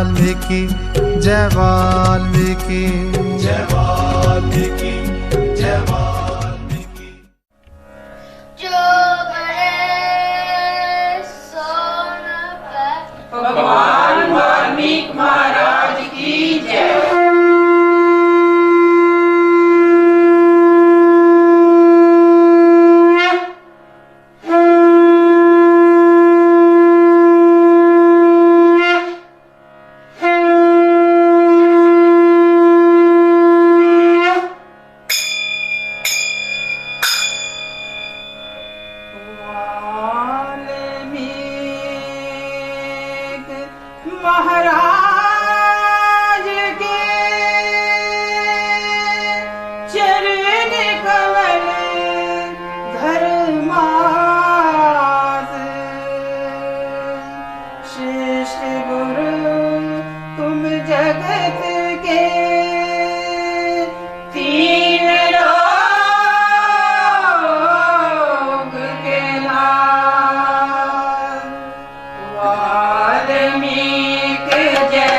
वाल्मीकि जय वाल्मीकि जय वाल्मीकि जय वाल्मीकि। जो गणेश सोन पर भगवान वाल्मीकि महाराज की जय। महाराज के चरण कमल धर्मास श्रेष्ठ गुरु तुम जगत के तीन लोक के लाल। वाल्मीकि जय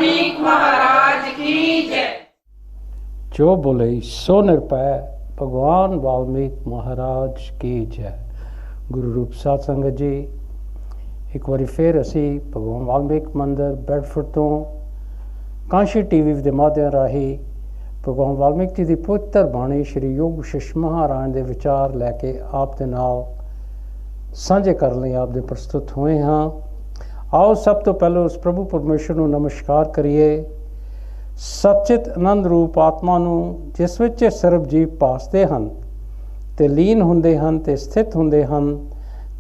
वाल्मीकि महाराज की जय। जो बोले सो निरपै भगवान वाल्मीकि महाराज की जय। गुरु रूप साध संगत जी, एक बार फिर असी भगवान वाल्मीकि मंदिर बैडफोर्ड तो कांशी टीवी के माध्यम राही भगवान वाल्मीकि जी की पवित्र बाणी श्री योग वशिष्ठ महाराज के विचार लैके आप दे नाल साझे करने लिए आप दे प्रस्तुत हुए हाँ। आओ सब तो पहले उस प्रभु परमेश्वर को नमस्कार करिए। सचित आनंद रूप आत्मा नूं जिस विच सर्व जीव पासते हैं ते लीन हुंदे हैं ते स्थित हुंदे हैं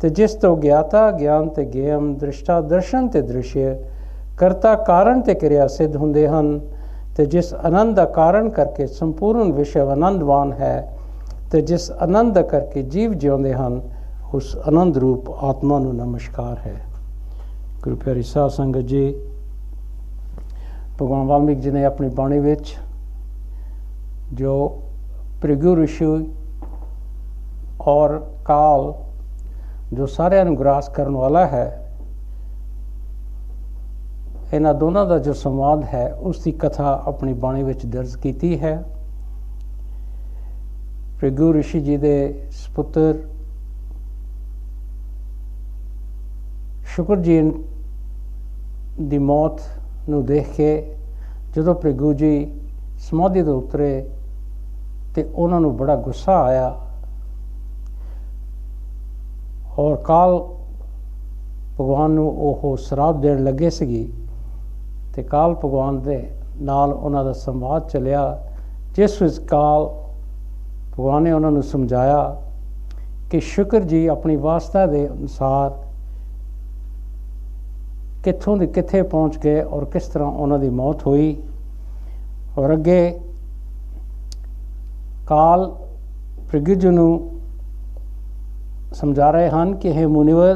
ते जिस तो ज्ञाता ज्ञान ते ज्ञेयम दृष्टा दर्शन ते दृश्य करता कारण ते क्रिया सिद्ध हुंदे हैं ते जिस आनंद का कारण करके संपूर्ण विश्व आनंदवान है ते जिस आनंद करके जीव जिउंदे हैं उस आनंद रूप आत्मा नूं नमस्कार है। गुरु प्यारी साध संगत जी, भगवान वाल्मीकि जी ने अपनी बाणी विच जो भृगु ऋषि और काल जो सारे ग्रास करने वाला है, इन्हां दोनों का जो संवाद है उसकी कथा अपनी बाणी विच दर्ज की है। भृगु ऋषि जी के सपुत्र शुक्र जी की मौत ਨੂੰ देख के ਜਦੋਂ ਭ੍ਰਿਗੂ जी समाधि ਤੋਂ उतरे तो उन्होंने बड़ा गुस्सा आया और काल भगवान ਨੂੰ ਉਹ श्राप देन लगे सी ਤੇ काल भगवान ਦੇ ਨਾਲ ਉਹਨਾਂ ਦਾ संवाद चलिया जिस ਵਿੱਚ काल भगवान ने उन्होंने समझाया कि शुक्र जी अपनी वास्ता के अनुसार कित्थों दी कित्थे पहुँच गए और किस तरह उन्होंने मौत हुई। और अगे काल भृगु जी नूं समझा रहे हैं कि हे मुनिवर,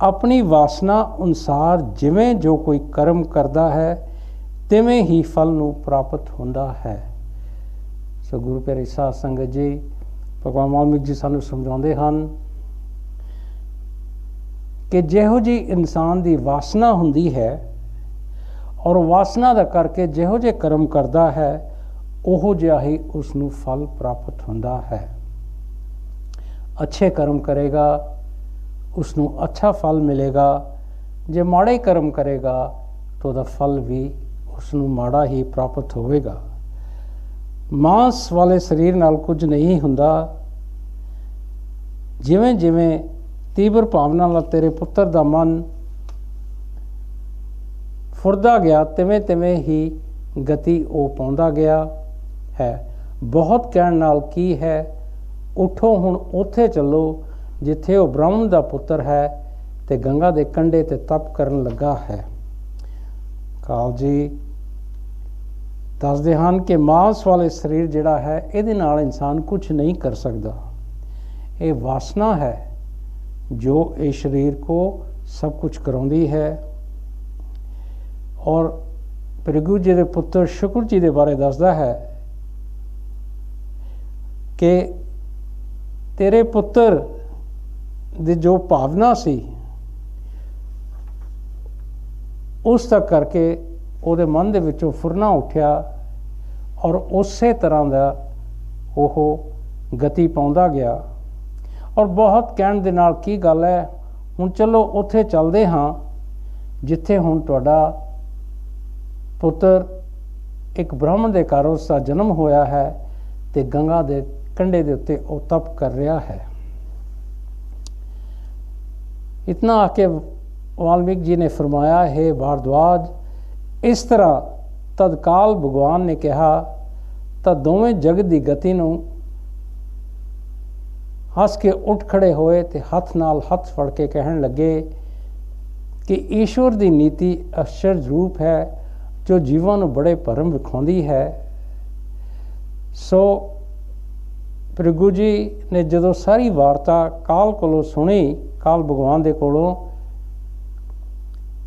अपनी वासना अनुसार जिवें जो कोई कर्म करता है तिवें ही फल नूं प्राप्त होंदा है। सो गुरु प्यारी साध संगत जी, भगवान वाल्मीकि जी सानूं समझाउंदे हन कि जिहो जी इंसान की वासना हुंदी है और वासना का करके जिहो जे कर्म करता है उहो जिहा ही उसनूं फल प्राप्त होंदा है। अच्छे कर्म करेगा उसनूं अच्छा फल मिलेगा, जे माड़े कर्म करेगा तो उसदा फल भी उसनूं माड़ा ही प्राप्त होवेगा। मांस वाले शरीर नाल कुछ नहीं हुंदा। जिवें जिवें तीव्र भावना नाल तेरे पुत्र का मन फुरदा गया तिवें तिवें ही गति वो पाउंदा गया है। बहुत कहण नाल की है, उठो हुण उत्थे चलो जिथे वो ब्राह्मण का पुत्र है ते गंगा के कंढे ते तप करन लगा है। काल जी दसदे हन कि मांस वाले शरीर जिहड़ा है इहदे नाल इंसान कुछ नहीं कर सकता। ये वासना है जो इस शरीर को सब कुछ कराउंदी है। और भृगु जी के पुत्र शुक्र जी के बारे दसदा है कि तेरे पुत्र दी जो भावना सी उस तक करके ਉਹਦੇ मन ਦੇ ਵਿੱਚੋਂ फुरना उठिया और उस तरह का ਉਹ गति पाउंदा गया। और बहुत कहण दे नाल की गल है, हुण चलो उत्थे चलदे हाँ जिथे हुण तुहाडा पुत्र एक ब्राह्मण के घर उसका जन्म होया है ते गंगा के कंढे दे उत्ते वो तप कर रहा है। इतना आके वाल्मीकि जी ने फरमाया, हे भारद्वाज, इस तरह तत्काल भगवान ने कहा तो दोवें जगत की गति नूं हस के उठ खड़े होए ते हथ नाल हथ फड़ के कहन लगे कि ईश्वर की नीति आश्चर्य रूप है जो जीवां नूं बड़े भरम विखाउंदी है। सो भृगु जी ने जदों सारी वार्ता काल कोलों सुनी, काल भगवान दे कोलों,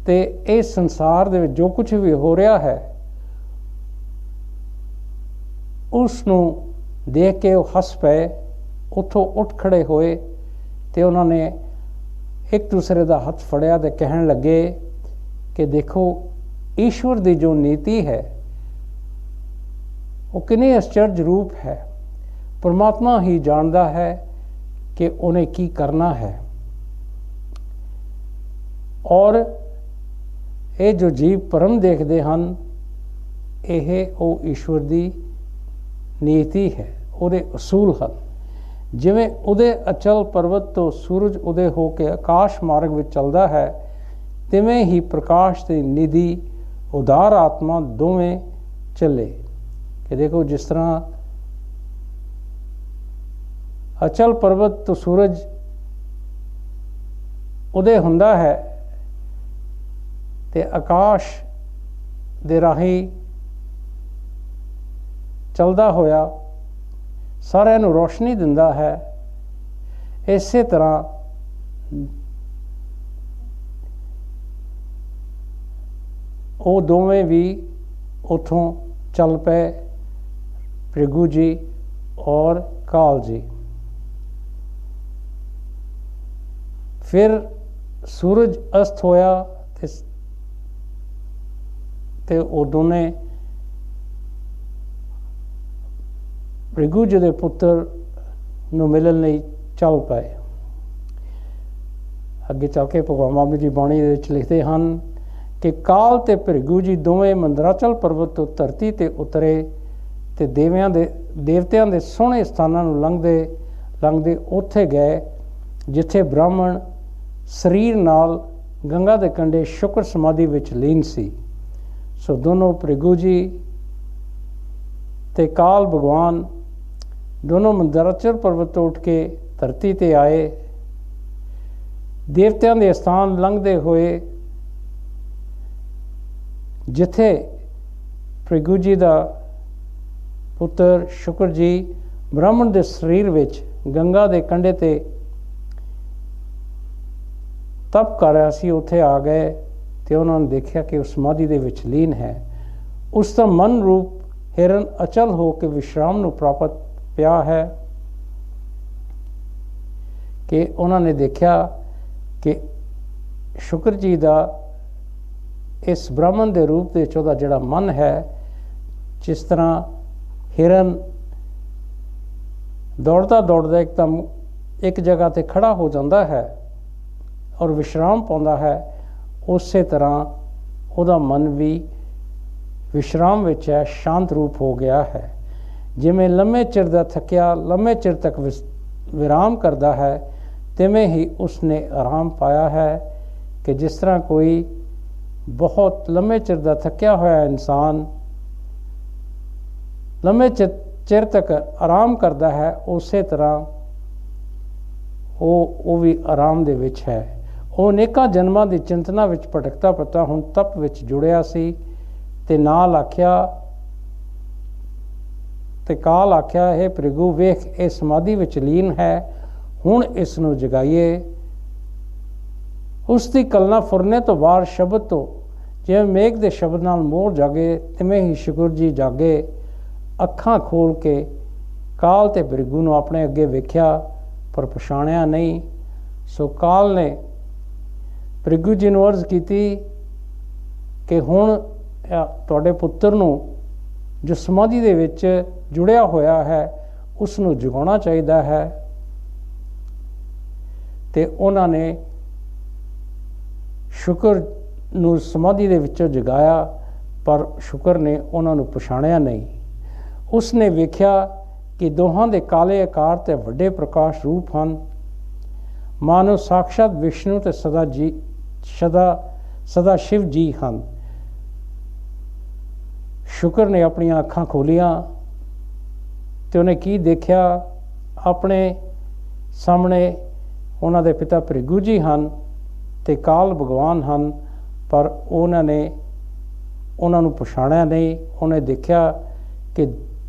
ते इस संसार दे जो कुछ भी हो रहा है उसनूं देख के वो हस पे उथों उठ खड़े होए ते उन्होंने एक दूसरे का हथ फड़िया ते कहन लगे कि देखो ਈਸ਼ਵਰ ਦੀ ਜੋ ਨੀਤੀ ਹੈ ਉਹ ਕਿੰਨੀ ਅਚਰਜ ਰੂਪ ਹੈ। ਪਰਮਾਤਮਾ ਹੀ ਜਾਣਦਾ ਹੈ ਕਿ ਉਹਨੇ ਕੀ ਕਰਨਾ ਹੈ। ਔਰ ਇਹ ਜੋ ਜੀਵ ਭਰਮ ਦੇਖਦੇ ਹਨ, ਇਹ ਉਹ ਈਸ਼ਵਰ ਦੀ ਨੀਤੀ ਹੈ, ਉਹਦੇ ਅਸੂਲ ਹਨ। ਜਿਵੇਂ ਉਹਦੇ ਅਚਲ ਪਰਬਤ ਤੋਂ ਸੂਰਜ ਉਦੇ ਹੋ ਕੇ ਆਕਾਸ਼ ਮਾਰਗ ਵਿੱਚ ਚੱਲਦਾ ਹੈ, ਤਿਵੇਂ ਹੀ ਪ੍ਰਕਾਸ਼ ਦੀ ਨਿਧੀ ਉਦਾਰ ਆਤਮਾ ਦੋਵੇਂ ਚੱਲੇ। ਕਿ ਦੇਖੋ, ਜਿਸ ਤਰ੍ਹਾਂ ਅਚਲ ਪਰਬਤ ਤੋਂ ਸੂਰਜ ਉਦੇ ਹੁੰਦਾ ਹੈ ਤੇ ਆਕਾਸ਼ ਦੇ ਰਾਹੀਂ ਚੱਲਦਾ ਹੋਇਆ ਸਾਰਿਆਂ ਨੂੰ ਰੋਸ਼ਨੀ ਦਿੰਦਾ ਹੈ, ਇਸੇ ਤਰ੍ਹਾਂ ਉਹ ਦੋਵੇਂ ਵੀ ਉੱਥੋਂ ਚੱਲ ਪਏ, ਭ੍ਰਿਗੂ ਜੀ ਔਰ ਕਾਲ ਜੀ। ਫਿਰ ਸੂਰਜ ਅਸਤ ਹੋਇਆ ਤੇ ਉਹ ਦੋਨੇ ਭ੍ਰਿਗੂ ਜੀ ਦੇ ਪੁੱਤਰ ਨੂੰ ਮਿਲਣ ਲਈ ਚੱਲ ਪਏ। ਅੱਗੇ ਚੱਲ ਕੇ ਭਗਵਾਨ ਵਾਲਮੀਕ ਜੀ ਬਾਣੀ ਦੇ ਵਿੱਚ ਲਿਖਦੇ ਹਨ ਕਿ ਕਾਲ ਤੇ ਭ੍ਰਿਗੂ ਜੀ ਦੋਵੇਂ ਮੰਦਰਾਚਲ ਪਰਬਤ ਤੋਂ ਧਰਤੀ ਤੇ ਉਤਰੇ ਤੇ ਦੇਵਤਿਆਂ ਦੇ ਸੋਹਣੇ ਸਥਾਨਾਂ ਨੂੰ ਲੰਘਦੇ ਉੱਥੇ ਗਏ ਜਿੱਥੇ ਬ੍ਰਾਹਮਣ ਸਰੀਰ ਨਾਲ ਗੰਗਾ ਦੇ ਕੰਢੇ ਸ਼ੁਕਰ ਸਮਾਧੀ ਵਿੱਚ ਲੀਨ ਸੀ। ਸੋ ਦੋਨੋਂ ਭ੍ਰਿਗੂ ਜੀ ਤੇ ਕਾਲ ਭਗਵਾਨ ਦੋਨੋਂ ਮੰਦਰਾਚਲ ਪਰਬਤ ਤੋਂ ਉੱਠ ਕੇ ਧਰਤੀ ਤੇ ਆਏ। ਦੇਵਤਿਆਂ ਦੇ ਸਥਾਨ ਲੰਘਦੇ ਹੋਏ ਜਿੱਥੇ ਭ੍ਰਿਗੂ ਜੀ ਦਾ ਪੁੱਤਰ ਸ਼ੁਕਰ ਜੀ ਬ੍ਰਾਹਮਣ ਦੇ ਸਰੀਰ ਵਿੱਚ ਗੰਗਾ ਦੇ ਕੰਢੇ ਤੇ ਤਪ ਕਰ ਰਿਹਾ ਸੀ, ਉੱਥੇ ਆ ਗਏ ਤੇ ਉਹਨਾਂ ਨੇ ਦੇਖਿਆ ਕਿ ਉਹ ਸਮਾਧੀ ਦੇ ਵਿੱਚ ਲੀਨ ਹੈ। ਉਸ ਦਾ ਮਨ ਰੂਪ ਹਿਰਨ ਅਚਲ ਹੋ ਕੇ ਵਿਸ਼ਰਾਮ ਨੂੰ ਪ੍ਰਾਪਤ ਪਿਆ ਹੈ ਕਿ ਉਹਨਾਂ ਨੇ ਦੇਖਿਆ ਕਿ ਸ਼ੁਕਰ ਜੀ ਦਾ ਇਸ ਬ੍ਰਾਹਮਣ ਦੇ ਰੂਪ ਦੇ ਵਿੱਚ ਉਹਦਾ ਜਿਹੜਾ ਮਨ ਹੈ, ਜਿਸ ਤਰ੍ਹਾਂ ਹਿਰਨ ਦੌੜਦਾ ਇੱਕਦਮ ਇੱਕ ਜਗ੍ਹਾ ਤੇ ਖੜਾ ਹੋ ਜਾਂਦਾ ਹੈ ਔਰ ਵਿਸ਼ਰਾਮ ਪਾਉਂਦਾ ਹੈ, ਉਸੇ ਤਰ੍ਹਾਂ ਉਹਦਾ ਮਨ ਵੀ ਵਿਸ਼ਰਾਮ ਵਿੱਚ ਹੈ, ਸ਼ਾਂਤ ਰੂਪ ਹੋ ਗਿਆ ਹੈ। ਜਿਵੇਂ ਲੰਮੇ ਚਿਰ ਦਾ ਥੱਕਿਆ ਲੰਮੇ ਚਿਰ ਤੱਕ ਵਿਰਾਮ ਕਰਦਾ ਹੈ, ਤਿਵੇਂ ਹੀ ਉਸਨੇ ਆਰਾਮ ਪਾਇਆ ਹੈ। ਕਿ ਜਿਸ ਤਰ੍ਹਾਂ ਕੋਈ ਬਹੁਤ ਲੰਮੇ ਚਿਰ ਦਾ ਥੱਕਿਆ ਹੋਇਆ ਇਨਸਾਨ ਲੰਮੇ ਚਿਰ ਤੱਕ ਆਰਾਮ ਕਰਦਾ ਹੈ, ਉਸੇ ਤਰ੍ਹਾਂ ਉਹ ਵੀ ਆਰਾਮ ਦੇ ਵਿੱਚ ਹੈ। ਉਹ ਅਨੇਕਾਂ ਜਨਮਾਂ ਦੀ ਚਿੰਤਨਾ ਵਿੱਚ ਭਟਕਦਾ ਪਤਾ ਹੁਣ ਤਪ ਵਿੱਚ ਜੁੜਿਆ ਸੀ ਤੇ ਨਾਲ ਆਖਿਆ ਤੇ ਕਾਲ ਆਖਿਆ, ਇਹ ਭ੍ਰਿਗੂ ਵੇਖ ਇਹ ਸਮਾਧੀ ਵਿੱਚ ਲੀਨ ਹੈ, ਹੁਣ ਇਸ ਨੂੰ ਜਗਾਈਏ। ਉਸ ਦੀ ਕਲਨਾ ਫੁਰਨੇ ਤੋਂ ਬਾਹਰ ਸ਼ਬਦ ਤੋਂ ਜਿਵੇਂ ਮੇਘ ਦੇ ਸ਼ਬਦ ਨਾਲ ਮੋਰ ਜਾਗੇ, ਤਿਵੇਂ ਹੀ ਸ਼ੁਕਰ ਜੀ ਜਾਗੇ। ਅੱਖਾਂ ਖੋਲ ਕੇ ਕਾਲ ਤੇ ਭ੍ਰਿਗੂ ਨੂੰ ਆਪਣੇ ਅੱਗੇ ਵੇਖਿਆ ਪਰ ਪਛਾਣਿਆ ਨਹੀਂ। ਸੋ ਕਾਲ ਨੇ ਭ੍ਰਿਗੂ ਜੀ ਨੂੰ ਅਰਜ਼ ਕੀਤੀ ਕਿ ਹੁਣ ਤੁਹਾਡੇ ਪੁੱਤਰ ਨੂੰ ਜੋ ਸਮਾਧੀ ਦੇ ਵਿੱਚ ਜੁੜਿਆ ਹੋਇਆ ਹੈ ਉਸ ਨੂੰ ਜਗਾਉਣਾ ਚਾਹੀਦਾ ਹੈ। ਤੇ ਉਹਨਾਂ ਨੇ ਸ਼ੁਕਰ ਨੂੰ ਸਮਾਧੀ ਦੇ ਵਿੱਚੋਂ ਜਗਾਇਆ, ਪਰ ਸ਼ੁਕਰ ਨੇ ਉਹਨਾਂ ਨੂੰ ਪਛਾਣਿਆ ਨਹੀਂ। ਉਸਨੇ ਵੇਖਿਆ ਕਿ ਦੋਹਾਂ ਦੇ ਕਾਲੇ ਆਕਾਰ ਤੇ ਵੱਡੇ ਪ੍ਰਕਾਸ਼ ਰੂਪ ਹਨ, ਮਾਨੋ ਸਾਖਸ਼ਾਤ ਵਿਸ਼ਨੂੰ ਤੇ ਸਦਾ ਸ਼ਿਵ ਜੀ ਹਨ। ਸ਼ੁਕਰ ਨੇ ਆਪਣੀਆਂ ਅੱਖਾਂ ਖੋਲੀਆਂ ਤੇ ਉਹਨੇ ਕੀ ਦੇਖਿਆ? ਆਪਣੇ ਸਾਹਮਣੇ ਉਹਨਾਂ ਦੇ ਪਿਤਾ ਭ੍ਰਿਗੂ ਜੀ ਹਨ ਤੇ ਕਾਲ ਭਗਵਾਨ ਹਨ, ਪਰ ਉਹਨਾਂ ਨੇ ਉਹਨਾਂ ਨੂੰ ਪਛਾਣਿਆ ਨਹੀਂ। ਉਹਨੇ ਦੇਖਿਆ ਕਿ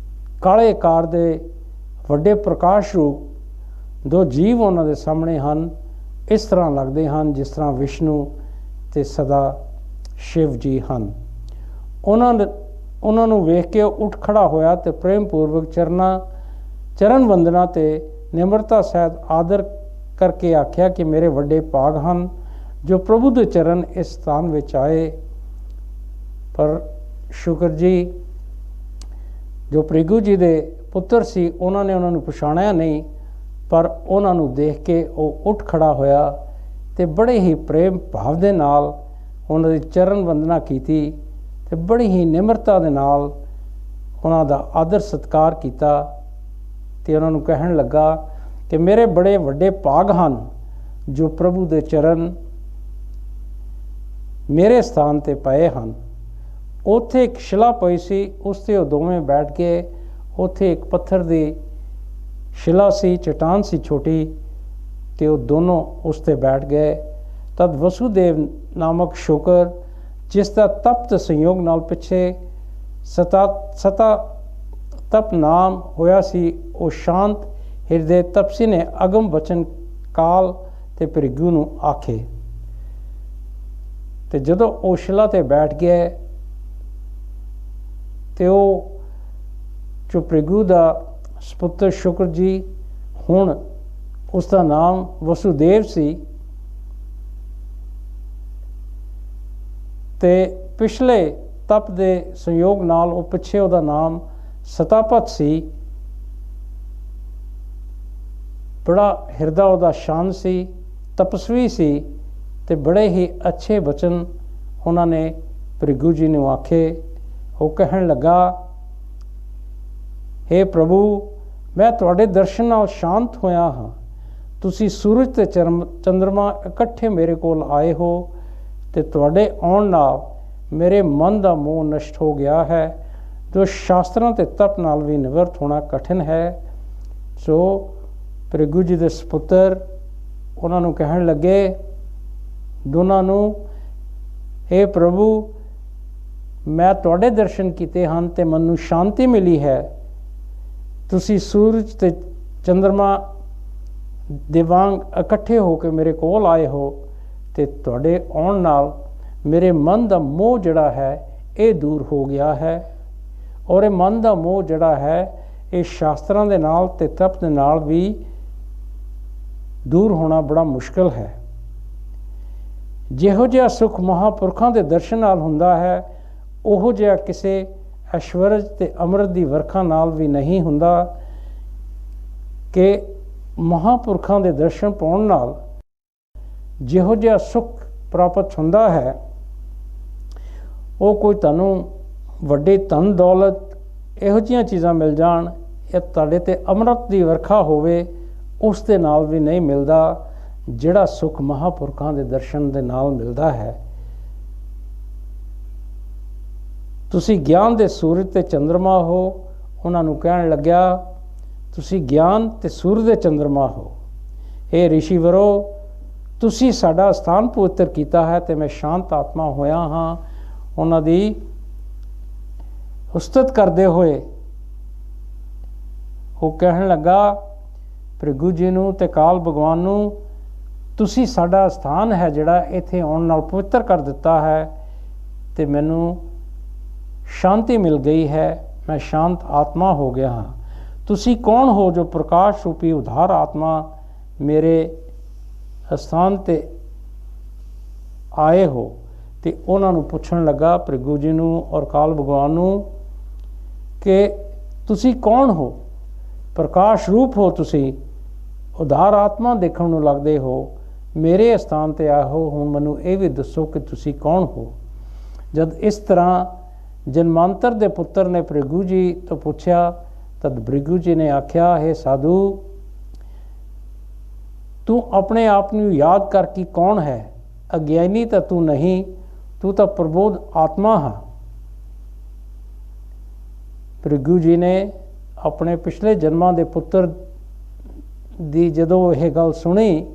ਕਾਲੇ ਆਕਾਰ ਦੇ ਵੱਡੇ ਪ੍ਰਕਾਸ਼ ਰੂਪ ਦੋ ਜੀਵ ਉਹਨਾਂ ਦੇ ਸਾਹਮਣੇ ਹਨ। ਇਸ ਤਰ੍ਹਾਂ ਲੱਗਦੇ ਹਨ ਜਿਸ ਤਰ੍ਹਾਂ ਵਿਸ਼ਨੂੰ ਤੇ ਸਦਾ ਸ਼ਿਵ ਜੀ ਹਨ। ਉਹਨਾਂ ਨੂੰ ਵੇਖ ਕੇ ਉੱਠ ਖੜਾ ਹੋਇਆ ਤੇ ਪ੍ਰੇਮ ਪੂਰਵਕ ਚਰਨ ਵੰਦਨਾ ਤੇ ਨਿਮਰਤਾ ਸਹਿਤ ਆਦਰ ਕਰਕੇ ਆਖਿਆ ਕਿ ਮੇਰੇ ਵੱਡੇ ਭਾਗ ਹਨ ਜੋ ਪ੍ਰਭੂ ਦੇ ਚਰਨ ਇਸ ਸਥਾਨ ਵਿੱਚ ਆਏ। ਪਰ ਸ਼ੁਕਰ ਜੀ ਜੋ ਭ੍ਰਿਗੂ ਜੀ ਦੇ ਪੁੱਤਰ ਸੀ ਉਹਨਾਂ ਨੇ ਉਹਨਾਂ ਨੂੰ ਪਛਾਣਿਆ ਨਹੀਂ, ਪਰ ਉਹਨਾਂ ਨੂੰ ਦੇਖ ਕੇ ਉਹ ਉੱਠ ਖੜਾ ਹੋਇਆ ਅਤੇ ਬੜੇ ਹੀ ਪ੍ਰੇਮ ਭਾਵ ਦੇ ਨਾਲ ਉਹਨਾਂ ਦੀ ਚਰਨ ਵੰਦਨਾ ਕੀਤੀ ਅਤੇ ਬੜੀ ਹੀ ਨਿਮਰਤਾ ਦੇ ਨਾਲ ਉਹਨਾਂ ਦਾ ਆਦਰ ਸਤਿਕਾਰ ਕੀਤਾ ਅਤੇ ਉਹਨਾਂ ਨੂੰ ਕਹਿਣ ਲੱਗਾ ਕਿ ਮੇਰੇ ਬੜੇ ਵੱਡੇ ਭਾਗ ਹਨ ਜੋ ਪ੍ਰਭੂ ਦੇ ਚਰਨ ਮੇਰੇ ਸਥਾਨ 'ਤੇ ਪਏ ਹਨ। ਉੱਥੇ ਇੱਕ ਸ਼ਿਲਾ ਪਈ ਸੀ, ਉਸ 'ਤੇ ਉਹ ਦੋਵੇਂ ਬੈਠ ਕੇ, ਉੱਥੇ ਇੱਕ ਪੱਥਰ ਦੀ ਸ਼ਿਲਾ ਸੀ, ਚਟਾਨ ਸੀ ਛੋਟੀ, ਅਤੇ ਉਹ ਦੋਨੋਂ ਉਸ 'ਤੇ ਬੈਠ ਗਏ। ਤਦ ਵਸੂਦੇਵ ਨਾਮਕ ਸ਼ੁਕਰ, ਜਿਸ ਦਾ ਤਪਤ ਸੰਯੋਗ ਨਾਲ ਪਿੱਛੇ ਸਤਾ ਤਪ ਨਾਮ ਹੋਇਆ ਸੀ, ਉਹ ਸ਼ਾਂਤ ਹਿਰਦੇ ਤਪਸੀ ਨੇ ਅਗਮ ਬਚਨ ਕਾਲ ਅਤੇ ਭ੍ਰਿਗੂ ਨੂੰ ਆਖੇ। ਅਤੇ ਜਦੋਂ ਉਹ ਸ਼ਿਲਾ 'ਤੇ ਬੈਠ ਗਏ ਅਤੇ ਉਹ ਜੋ ਭ੍ਰਿਗੂ ਦਾ ਸਪੁੱਤਰ ਸ਼ੁਕਰ ਜੀ, ਹੁਣ ਉਸ ਦਾ ਨਾਮ ਵਸੂਦੇਵ ਸੀ, ਅਤੇ ਪਿਛਲੇ ਤਪ ਦੇ ਸੰਯੋਗ ਨਾਲ ਉਹ ਪਿੱਛੇ ਉਹਦਾ ਨਾਮ ਸਤਾਪਤ ਸੀ। ਬੜਾ ਹਿਰਦਾ ਉਹਦਾ ਸ਼ਾਂਤ ਸੀ, ਤਪਸਵੀ ਸੀ, ਅਤੇ ਬੜੇ ਹੀ ਅੱਛੇ ਬਚਨ ਉਹਨਾਂ ਨੇ ਭ੍ਰਿਗੂ ਜੀ ਨੂੰ ਆਖੇ। ਉਹ ਕਹਿਣ ਲੱਗਾ, ਹੇ ਪ੍ਰਭੂ, ਮੈਂ ਤੁਹਾਡੇ ਦਰਸ਼ਨ ਨਾਲ ਸ਼ਾਂਤ ਹੋਇਆ ਹਾਂ। ਤੁਸੀਂ ਸੂਰਜ ਅਤੇ ਚੰਦਰਮਾ ਇਕੱਠੇ ਮੇਰੇ ਕੋਲ ਆਏ ਹੋ, ਅਤੇ ਤੁਹਾਡੇ ਆਉਣ ਨਾਲ ਮੇਰੇ ਮਨ ਦਾ ਮੋਹ ਨਸ਼ਟ ਹੋ ਗਿਆ ਹੈ, ਜੋ ਸ਼ਾਸਤਰਾਂ ਅਤੇ ਤਪ ਨਾਲ ਵੀ ਨਿਵਰਤ ਹੋਣਾ ਕਠਿਨ ਹੈ। ਸੋ ਭ੍ਰਿਗੂ ਜੀ ਦੇ ਸਪੁੱਤਰ ਉਹਨਾਂ ਨੂੰ ਕਹਿਣ ਲੱਗੇ, ਦੋਨਾਂ ਨੂੰ, ਹੇ ਪ੍ਰਭੂ, ਮੈਂ ਤੁਹਾਡੇ ਦਰਸ਼ਨ ਕੀਤੇ ਹਨ ਅਤੇ ਮੈਨੂੰ ਸ਼ਾਂਤੀ ਮਿਲੀ ਹੈ। ਤੁਸੀਂ ਸੂਰਜ ਅਤੇ ਚੰਦਰਮਾ ਦੇ ਵਾਂਗ ਇਕੱਠੇ ਹੋ ਕੇ ਮੇਰੇ ਕੋਲ ਆਏ ਹੋ, ਅਤੇ ਤੁਹਾਡੇ ਆਉਣ ਨਾਲ ਮੇਰੇ ਮਨ ਦਾ ਮੋਹ ਜਿਹੜਾ ਹੈ ਇਹ ਦੂਰ ਹੋ ਗਿਆ ਹੈ। ਔਰ ਇਹ ਮਨ ਦਾ ਮੋਹ ਜਿਹੜਾ ਹੈ ਇਹ ਸ਼ਾਸਤਰਾਂ ਦੇ ਨਾਲ ਅਤੇ ਤਪ ਦੇ ਨਾਲ ਵੀ ਦੂਰ ਹੋਣਾ ਬੜਾ ਮੁਸ਼ਕਿਲ ਹੈ। ਜਿਹੋ ਜਿਹਾ ਸੁੱਖ ਮਹਾਂਪੁਰਖਾਂ ਦੇ ਦਰਸ਼ਨ ਨਾਲ ਹੁੰਦਾ ਹੈ, ਉਹੋ ਜਿਹਾ ਕਿਸੇ ਐਸ਼ਵਰਜ ਅਤੇ ਅੰਮ੍ਰਿਤ ਦੀ ਵਰਖਾ ਨਾਲ ਵੀ ਨਹੀਂ ਹੁੰਦਾ ਕਿ ਮਹਾਂਪੁਰਖਾਂ ਦੇ ਦਰਸ਼ਨ ਪਾਉਣ ਨਾਲ ਜਿਹੋ ਜਿਹਾ ਸੁੱਖ ਪ੍ਰਾਪਤ ਹੁੰਦਾ ਹੈ, ਉਹ ਕੋਈ ਤੁਹਾਨੂੰ ਵੱਡੀ ਧਨ ਦੌਲਤ ਇਹੋ ਜਿਹੀਆਂ ਚੀਜ਼ਾਂ ਮਿਲ ਜਾਣ ਜਾਂ ਤੁਹਾਡੇ 'ਤੇ ਅੰਮ੍ਰਿਤ ਦੀ ਵਰਖਾ ਹੋਵੇ, ਉਸ ਦੇ ਨਾਲ ਵੀ ਨਹੀਂ ਮਿਲਦਾ ਜਿਹੜਾ ਸੁੱਖ ਮਹਾਂਪੁਰਖਾਂ ਦੇ ਦਰਸ਼ਨ ਦੇ ਨਾਲ ਮਿਲਦਾ ਹੈ। ਤੁਸੀਂ ਗਿਆਨ ਦੇ ਸੂਰਜ ਅਤੇ ਚੰਦਰਮਾ ਹੋ। ਉਹਨਾਂ ਨੂੰ ਕਹਿਣ ਲੱਗਿਆ, ਤੁਸੀਂ ਗਿਆਨ ਅਤੇ ਸੂਰਜ ਦੇ ਚੰਦਰਮਾ ਹੋ। ਇਹ ਰਿਸ਼ੀਵਰੋ, ਤੁਸੀਂ ਸਾਡਾ ਸਥਾਨ ਪਵਿੱਤਰ ਕੀਤਾ ਹੈ ਅਤੇ ਮੈਂ ਸ਼ਾਂਤ ਆਤਮਾ ਹੋਇਆ ਹਾਂ। ਉਹਨਾਂ ਦੀ ਉਸਤਤ ਕਰਦੇ ਹੋਏ ਉਹ ਕਹਿਣ ਲੱਗਾ ਭ੍ਰਿਗੂ ਜੀ ਨੂੰ ਅਤੇ ਕਾਲ ਭਗਵਾਨ ਨੂੰ, ਤੁਸੀਂ ਸਾਡਾ ਸਥਾਨ ਹੈ ਜਿਹੜਾ ਇੱਥੇ ਆਉਣ ਨਾਲ ਪਵਿੱਤਰ ਕਰ ਦਿੱਤਾ ਹੈ, ਅਤੇ ਮੈਨੂੰ ਸ਼ਾਂਤੀ ਮਿਲ ਗਈ ਹੈ। ਮੈਂ ਸ਼ਾਂਤ ਆਤਮਾ ਹੋ ਗਿਆ ਹਾਂ। ਤੁਸੀਂ ਕੌਣ ਹੋ ਜੋ ਪ੍ਰਕਾਸ਼ ਰੂਪੀ ਉਧਾਰ ਆਤਮਾ ਮੇਰੇ ਸਥਾਨ 'ਤੇ ਆਏ ਹੋ? ਅਤੇ ਉਹਨਾਂ ਨੂੰ ਪੁੱਛਣ ਲੱਗਾ ਭ੍ਰਿਗੂ ਜੀ ਨੂੰ ਔਰ ਕਾਲ ਭਗਵਾਨ ਨੂੰ ਕਿ ਤੁਸੀਂ ਕੌਣ ਹੋ? ਪ੍ਰਕਾਸ਼ ਰੂਪ ਹੋ, ਤੁਸੀਂ ਉਧਾਰ ਆਤਮਾ ਦੇਖਣ ਨੂੰ ਲੱਗਦੇ ਹੋ, ਮੇਰੇ ਸਥਾਨ 'ਤੇ ਆਏ ਹੋ। ਹੁਣ ਮੈਨੂੰ ਇਹ ਵੀ ਦੱਸੋ ਕਿ ਤੁਸੀਂ ਕੌਣ ਹੋ? ਜਦ ਇਸ ਤਰ੍ਹਾਂ ਜਨਮਾਂਤਰ ਦੇ ਪੁੱਤਰ ਨੇ ਭ੍ਰਿਗੂ ਜੀ ਤੋਂ ਪੁੱਛਿਆ, ਤਦ ਭ੍ਰਿਗੂ ਜੀ ਨੇ ਆਖਿਆ, ਹੇ ਸਾਧੂ, ਤੂੰ ਆਪਣੇ ਆਪ ਨੂੰ ਯਾਦ ਕਰ ਕਿ ਕੌਣ ਹੈ। ਅਗਿਆਨੀ ਤਾਂ ਤੂੰ ਨਹੀਂ, ਤੂੰ ਤਾਂ ਪ੍ਰਬੋਧ ਆਤਮਾ ਹੈ। ਭ੍ਰਿਗੂ ਜੀ ਨੇ ਆਪਣੇ ਪਿਛਲੇ ਜਨਮਾਂ ਦੇ ਪੁੱਤਰ ਦੀ ਜਦੋਂ ਇਹ ਗੱਲ ਸੁਣੀ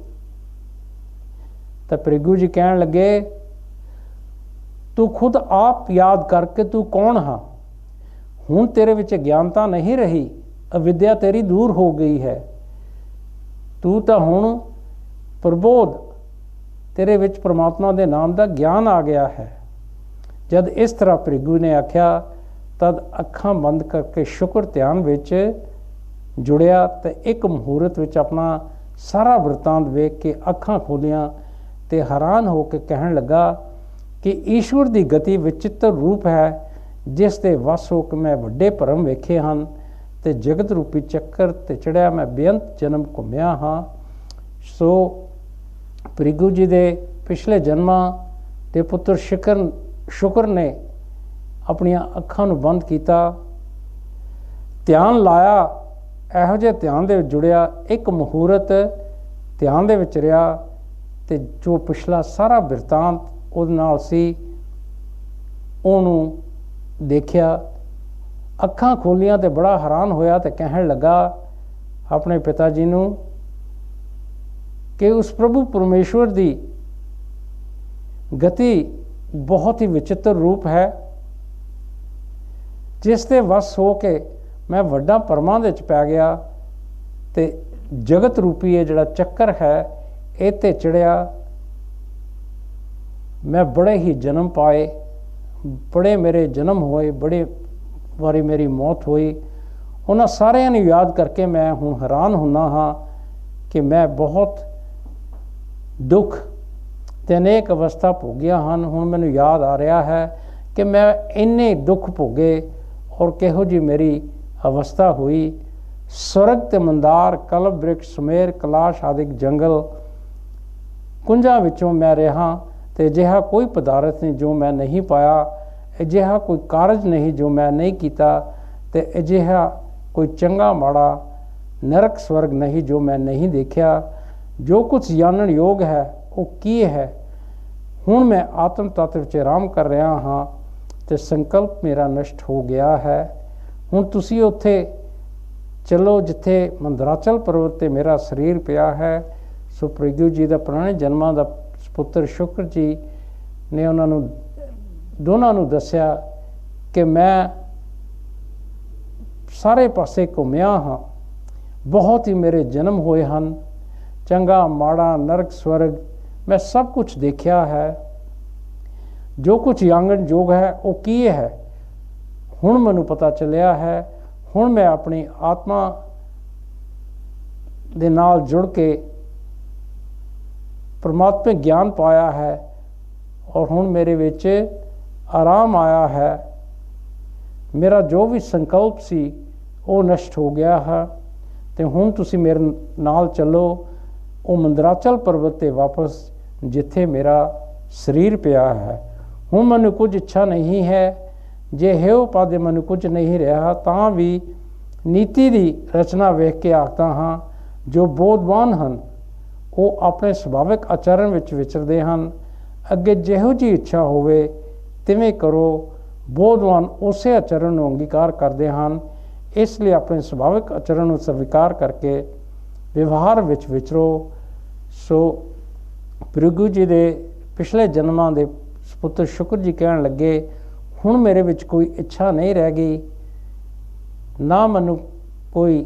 ਤਾਂ ਭ੍ਰਿਗੂ ਜੀ ਕਹਿਣ ਲੱਗੇ, ਤੂੰ ਖੁਦ ਆਪ ਯਾਦ ਕਰਕੇ ਤੂੰ ਕੌਣ ਹਾਂ। ਹੁਣ ਤੇਰੇ ਵਿੱਚ ਗਿਆਨਤਾ ਨਹੀਂ ਰਹੀ, ਅਵਿਦਿਆ ਤੇਰੀ ਦੂਰ ਹੋ ਗਈ ਹੈ। ਤੂੰ ਤਾਂ ਹੁਣ ਪ੍ਰਬੋਧ, ਤੇਰੇ ਵਿੱਚ ਪਰਮਾਤਮਾ ਦੇ ਨਾਮ ਦਾ ਗਿਆਨ ਆ ਗਿਆ ਹੈ। ਜਦ ਇਸ ਤਰ੍ਹਾਂ ਭ੍ਰਿਗੂ ਨੇ ਆਖਿਆ, ਤਦ ਅੱਖਾਂ ਬੰਦ ਕਰਕੇ ਸ਼ੁਕਰ ਧਿਆਨ ਵਿੱਚ ਜੁੜਿਆ ਅਤੇ ਇੱਕ ਮਹੂਰਤ ਵਿੱਚ ਆਪਣਾ ਸਾਰਾ ਵਰਤਾਂਤ ਵੇਖ ਕੇ ਅੱਖਾਂ ਖੋਲ੍ਹੀਆਂ ਅਤੇ ਹੈਰਾਨ ਹੋ ਕੇ ਕਹਿਣ ਲੱਗਾ कि ईश्वर की गति विचित्र रूप है, जिस दे वस हो के मैं वड्डे भरम वेखे ਹਨ ਤੇ जगत रूपी ਚੱਕਰ ਤੇ ਚੜਿਆ मैं ਬੇਅੰਤ जन्म घुमिया हाँ। सो ਭ੍ਰਿਗੂ जी ਦੇ पिछले जन्मां ਦੇ पुत्र शुक्र ने अपनियां ਅੱਖਾਂ ਨੂੰ ਬੰਦ ਕੀਤਾ, ਧਿਆਨ ਲਾਇਆ, ਇਹੋ ਜਿਹੇ ਧਿਆਨ ਦੇ ਵਿੱਚ ਜੁੜਿਆ, ਇੱਕ ਮੁਹੂਰਤ ਧਿਆਨ ਦੇ ਵਿੱਚ ਰਿਹਾ ਤੇ ਜੋ ਪਿਛਲਾ ਸਾਰਾ ਬਿਰਤਾਂਤ ਉਹਦੇ ਨਾਲ ਸੀ ਉਹਨੂੰ ਦੇਖਿਆ। ਅੱਖਾਂ ਖੋਲੀਆਂ ਤੇ ਬੜਾ ਹੈਰਾਨ ਹੋਇਆ ਤੇ ਕਹਿਣ ਲੱਗਾ ਆਪਣੇ ਪਿਤਾ ਜੀ ਨੂੰ ਕਿ ਉਸ ਪ੍ਰਭੂ ਪਰਮੇਸ਼ਵਰ ਦੀ ਗਤੀ ਬਹੁਤ ਹੀ ਵਿਚਿੱਤਰ ਰੂਪ ਹੈ, ਜਿਸ ਦੇ ਵਸ ਹੋ ਕੇ ਮੈਂ ਵੱਡਾ ਪਰਮਾਂ ਦੇ ਵਿੱਚ ਪੈ ਗਿਆ ਤੇ ਜਗਤ ਰੂਪੀ ਇਹ ਜਿਹੜਾ ਚੱਕਰ ਹੈ ਇਹ 'ਤੇ ਚੜਿਆ। ਮੈਂ ਬੜੇ ਹੀ ਜਨਮ ਪਾਏ, ਬੜੇ ਮੇਰੇ ਜਨਮ ਹੋਏ, ਬੜੇ ਵਾਰੀ ਮੇਰੀ ਮੌਤ ਹੋਈ। ਉਹਨਾਂ ਸਾਰਿਆਂ ਨੂੰ ਯਾਦ ਕਰਕੇ ਮੈਂ ਹੁਣ ਹੈਰਾਨ ਹੁੰਦਾ ਹਾਂ ਕਿ ਮੈਂ ਬਹੁਤ ਦੁੱਖ ਤੇ ਅਨੇਕ ਅਵਸਥਾ ਭੋਗੀਆਂ ਹਨ। ਹੁਣ ਮੈਨੂੰ ਯਾਦ ਆ ਰਿਹਾ ਹੈ ਕਿ ਮੈਂ ਇੰਨੇ ਦੁੱਖ ਭੋਗੇ ਔਰ ਕਿਹੋ ਜਿਹੀ ਮੇਰੀ ਅਵਸਥਾ ਹੋਈ। ਸਵਰਗ ਤੇ ਮੰਦਾਰ, ਕਲਬ ਬ੍ਰਿਕਸ਼, ਸੁਮੇਰ, ਕਲਾਸ਼ ਆਦਿਕ ਜੰਗਲ ਕੁੰਜਾਂ ਵਿੱਚੋਂ ਮੈਂ ਰਿਹਾ ਤੇ ਅਜਿਹਾ ਕੋਈ ਪਦਾਰਥ ਨਹੀਂ ਜੋ ਮੈਂ ਨਹੀਂ ਪਾਇਆ, ਅਜਿਹਾ ਕੋਈ ਕਾਰਜ ਨਹੀਂ ਜੋ ਮੈਂ ਨਹੀਂ ਕੀਤਾ ਤੇ ਅਜਿਹਾ ਕੋਈ ਚੰਗਾ ਮਾੜਾ ਨਰਕ ਸਵਰਗ ਨਹੀਂ ਜੋ ਮੈਂ ਨਹੀਂ ਦੇਖਿਆ। ਜੋ ਕੁਝ ਜਾਣਨ ਯੋਗ ਹੈ ਉਹ ਕੀ ਹੈ। ਹੁਣ ਮੈਂ ਆਤਮ ਤੱਤ ਵਿੱਚ ਆਰਾਮ ਕਰ ਰਿਹਾ ਹਾਂ ਤੇ ਸੰਕਲਪ ਮੇਰਾ ਨਸ਼ਟ ਹੋ ਗਿਆ ਹੈ। ਹੁਣ ਤੁਸੀਂ ਉੱਥੇ ਚਲੋ ਜਿੱਥੇ ਮੰਦਰਾਚਲ ਪਰਬਤ 'ਤੇ ਮੇਰਾ ਸਰੀਰ ਪਿਆ ਹੈ। ਸੋ ਭ੍ਰਿਗੂ ਜੀ ਦਾ ਪੁਰਾਣੇ ਜਨਮਾਂ ਦਾ ਪੁੱਤਰ ਸ਼ੁਕਰ ਜੀ ਨੇ ਉਹਨਾਂ ਨੂੰ ਦੋਨਾਂ ਨੂੰ ਦੱਸਿਆ ਕਿ ਮੈਂ ਸਾਰੇ ਪਾਸੇ ਘੁੰਮਿਆ ਹਾਂ, ਬਹੁਤ ਹੀ ਮੇਰੇ ਜਨਮ ਹੋਏ ਹਨ, ਚੰਗਾ ਮਾੜਾ ਨਰਕ ਸਵਰਗ ਮੈਂ ਸਭ ਕੁਝ ਦੇਖਿਆ ਹੈ। ਜੋ ਕੁਝ ਜਾਣਨ ਯੋਗ ਹੈ ਉਹ ਕੀ ਹੈ ਹੁਣ ਮੈਨੂੰ ਪਤਾ ਚੱਲਿਆ ਹੈ। ਹੁਣ ਮੈਂ ਆਪਣੀ ਆਤਮਾ ਦੇ ਨਾਲ ਜੁੜ ਕੇ ਪਰਮਾਤਮਾ ਗਿਆਨ ਪਾਇਆ ਹੈ ਔਰ ਹੁਣ ਮੇਰੇ ਵਿੱਚ ਆਰਾਮ ਆਇਆ ਹੈ। ਮੇਰਾ ਜੋ ਵੀ ਸੰਕਲਪ ਸੀ ਉਹ ਨਸ਼ਟ ਹੋ ਗਿਆ ਹੈ ਤੇ ਹੁਣ ਤੁਸੀਂ ਮੇਰੇ ਨਾਲ ਚੱਲੋ ਉਹ ਮੰਦਰਾਚਲ ਪਰਬਤ 'ਤੇ ਵਾਪਸ ਜਿੱਥੇ ਮੇਰਾ ਸਰੀਰ ਪਿਆ ਹੈ। ਹੁਣ ਮੈਨੂੰ ਕੁਝ ਇੱਛਾ ਨਹੀਂ ਹੈ। ਜੇ ਹੇਉ ਪਾਦੇ ਮੈਨੂੰ ਕੁਝ ਨਹੀਂ ਰਿਹਾ ਤਾਂ ਵੀ ਨੀਤੀ ਦੀ ਰਚਨਾ ਵੇਖ ਕੇ ਆਖਦਾ ਹਾਂ ਜੋ ਬੋਧਵਾਨ ਹਨ ਉਹ ਆਪਣੇ ਸੁਭਾਵਿਕ ਆਚਰਣ ਵਿੱਚ ਵਿਚਰਦੇ ਹਨ। ਅੱਗੇ ਜਿਹੋ ਜਿਹੀ ਇੱਛਾ ਹੋਵੇ ਤਿਵੇਂ ਕਰੋ। ਬੋਧਵਾਨ ਉਸੇ ਆਚਰਣ ਨੂੰ ਅੰਗੀਕਾਰ ਕਰਦੇ ਹਨ, ਇਸ ਲਈ ਆਪਣੇ ਸੁਭਾਵਿਕ ਆਚਰਣ ਨੂੰ ਸਵੀਕਾਰ ਕਰਕੇ ਵਿਵਹਾਰ ਵਿੱਚ ਵਿਚਰੋ। ਸੋ ਭ੍ਰਿਗੂ ਜੀ ਦੇ ਪਿਛਲੇ ਜਨਮਾਂ ਦੇ ਪੁੱਤਰ ਸ਼ੁਕਰ ਜੀ ਕਹਿਣ ਲੱਗੇ ਹੁਣ ਮੇਰੇ ਵਿੱਚ ਕੋਈ ਇੱਛਾ ਨਹੀਂ ਰਹਿ ਗਈ, ਨਾ ਮੈਨੂੰ ਕੋਈ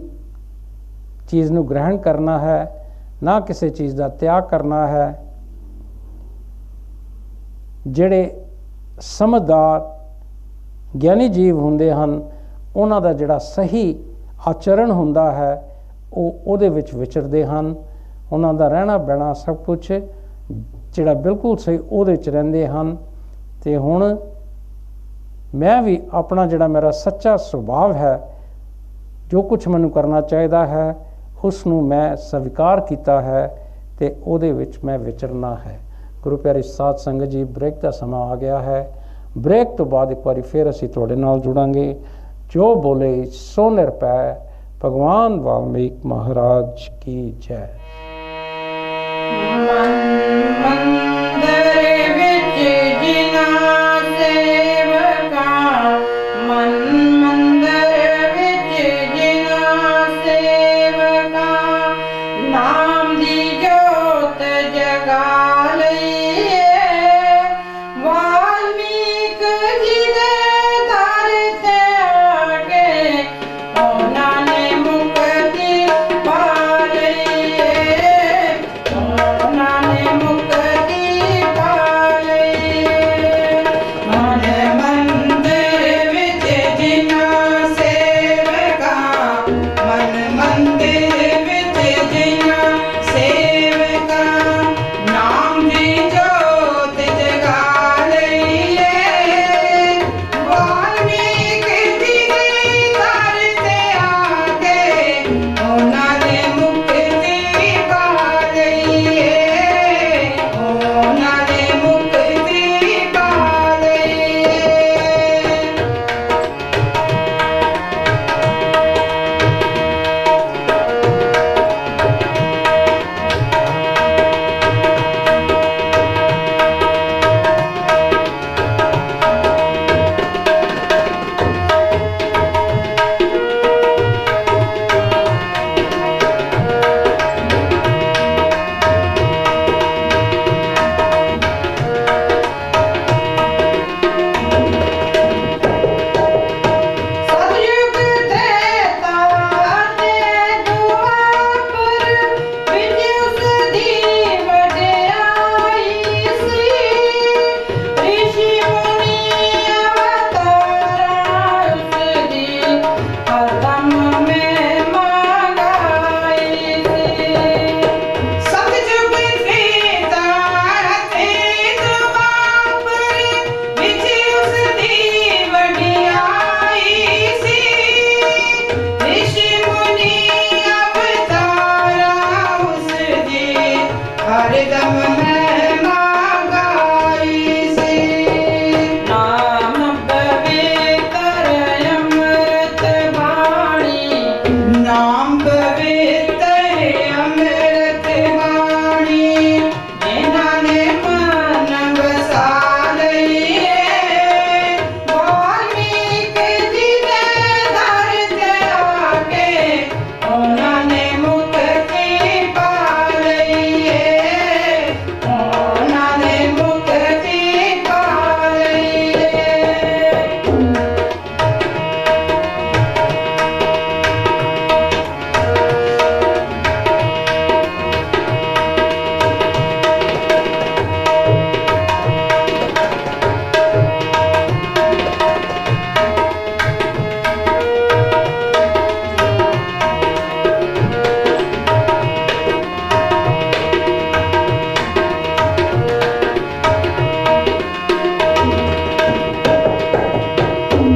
ਚੀਜ਼ ਨੂੰ ਗ੍ਰਹਿਣ ਕਰਨਾ ਹੈ, ਨਾ ਕਿਸੇ ਚੀਜ਼ ਦਾ ਤਿਆਗ ਕਰਨਾ ਹੈ। ਜਿਹੜੇ ਸਮਝਦਾਰ ਗਿਆਨੀ ਜੀਵ ਹੁੰਦੇ ਹਨ ਉਹਨਾਂ ਦਾ ਜਿਹੜਾ ਸਹੀ ਆਚਰਣ ਹੁੰਦਾ ਹੈ ਉਹ ਉਹਦੇ ਵਿੱਚ ਵਿਚਰਦੇ ਹਨ। ਉਹਨਾਂ ਦਾ ਰਹਿਣਾ ਬਹਿਣਾ ਸਭ ਕੁਝ ਜਿਹੜਾ ਬਿਲਕੁਲ ਸਹੀ ਉਹਦੇ 'ਚ ਰਹਿੰਦੇ ਹਨ। ਅਤੇ ਹੁਣ ਮੈਂ ਵੀ ਆਪਣਾ ਜਿਹੜਾ ਮੇਰਾ ਸੱਚਾ ਸੁਭਾਵ ਹੈ, ਜੋ ਕੁਛ ਮੈਨੂੰ ਕਰਨਾ ਚਾਹੀਦਾ ਹੈ ਉਸ ਨੂੰ ਮੈਂ ਸਵੀਕਾਰ ਕੀਤਾ ਹੈ ਅਤੇ ਉਹਦੇ ਵਿੱਚ ਮੈਂ ਵਿਚਰਨਾ ਹੈ। ਗੁਰੂ ਪਿਆਰੀ ਸਾਧ ਸੰਗਤ ਜੀ, ਬ੍ਰੇਕ ਦਾ ਸਮਾਂ ਆ ਗਿਆ ਹੈ। ਬ੍ਰੇਕ ਤੋਂ ਬਾਅਦ ਇੱਕ ਵਾਰੀ ਫਿਰ ਅਸੀਂ ਤੁਹਾਡੇ ਨਾਲ ਜੁੜਾਂਗੇ। ਜੋ ਬੋਲੇ ਸੋ ਨਿਰਭੈ। ਭਗਵਾਨ ਵਾਲਮੀਕ ਮਹਾਰਾਜ ਕੀ ਜੈ। ਮੰਦਰ ਵਿੱਚ ਜਿਨ੍ਹਾਂ ਸੇਵਕਾਂ, ਮੰਦਰ ਵਿੱਚ ਜਿਨ੍ਹਾਂ ਸੇਵਕਾਂ, ਨਾਮ ਦੀ ਜੋਤ ਜਗਾ ਲਈ ਹੈ। ਵਾਲਮੀਕ ਜੀ ਦੇ ਦਰ ਤੇ ਆ ਕੇ ਉਹਨਾਂ ਨੇ ਮੁਕਤੀ ਪਾ ਲਈ ਹੈ। ਉਹਨਾਂ ਨੇ ਮੁਕਤੀ ਪਾ हरदम महिमा गाई सी। नाम पवित्र अमृत वाणी, नाम पवित्र अमृत वाणी, जिन्हां ने मन बसा लईए। वाल्मीकि जी ने धरती आके उन्हां ने मुक्ति पा लईए। उन्हां ने मुक्ति पा लईए।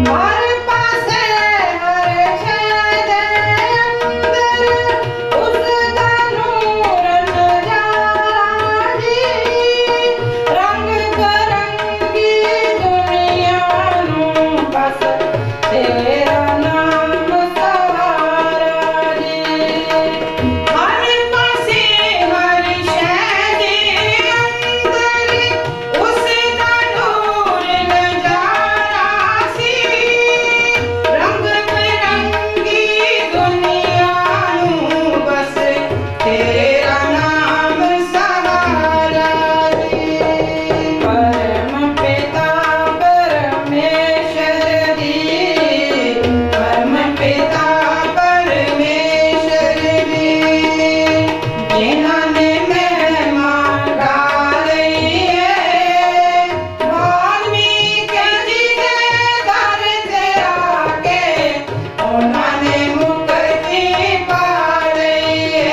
हर पासे हर शै दे अंदर उसदा नूर नजारा जी। रंग बरंगी दुनिया नूं बस तेरा नाम सहारा जी। हर पासे हर शै दे अंदर उसदा नूर नजारा सी। रंग बिरंगी दुनिया नूं बस तेरा नाम सहारा जी। परम पिता परमेश्वर जी, परम पिता परमेश्वर जी, जिन्हां ने महिमा गा लईए। वाल्मीकि जी ने दर ते आके उन्हां ने मुक्ति पा लईए।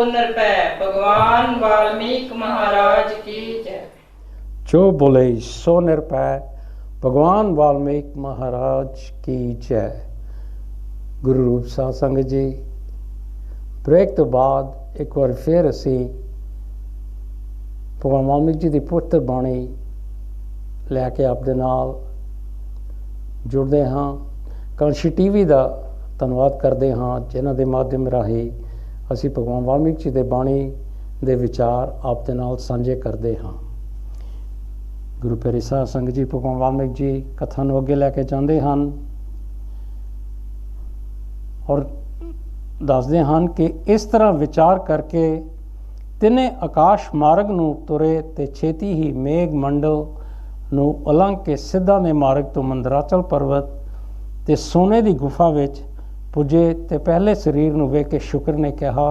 सो निरभै भगवान वाल्मीकि महाराज की जय। जो बोले सो निरभै भगवान वाल्मीकि महाराज की जय। गुरु रूप साध संगत जी, ब्रेक तो बाद एक बार फिर असी भगवान वाल्मीकि जी की पुत्र बाणी लैके आपदे नाल जुड़ते हाँ। कांशी टीवी का धन्यवाद करते हाँ जिन्हां दे माध्यम राही असी भगवान वाल्मीकि जी दे बाणी दे विचार आपदे नाल साझे करते हाँ। गुरु प्यारे साध संगत जी, भगवान वाल्मीकि जी कथा नूं अगे लैके जाते हैं और दसते हैं कि इस तरह विचार करके तिने आकाश मार्ग नूं तुरे ते छेती ही मेघ मंडल नूं उलंघ के सिद्धा ने मार्ग तो मंदराचल पर्वत ते सोने की गुफा विच पुजे ते पहले शरीर नूं वेख के शुक्र ने कहा।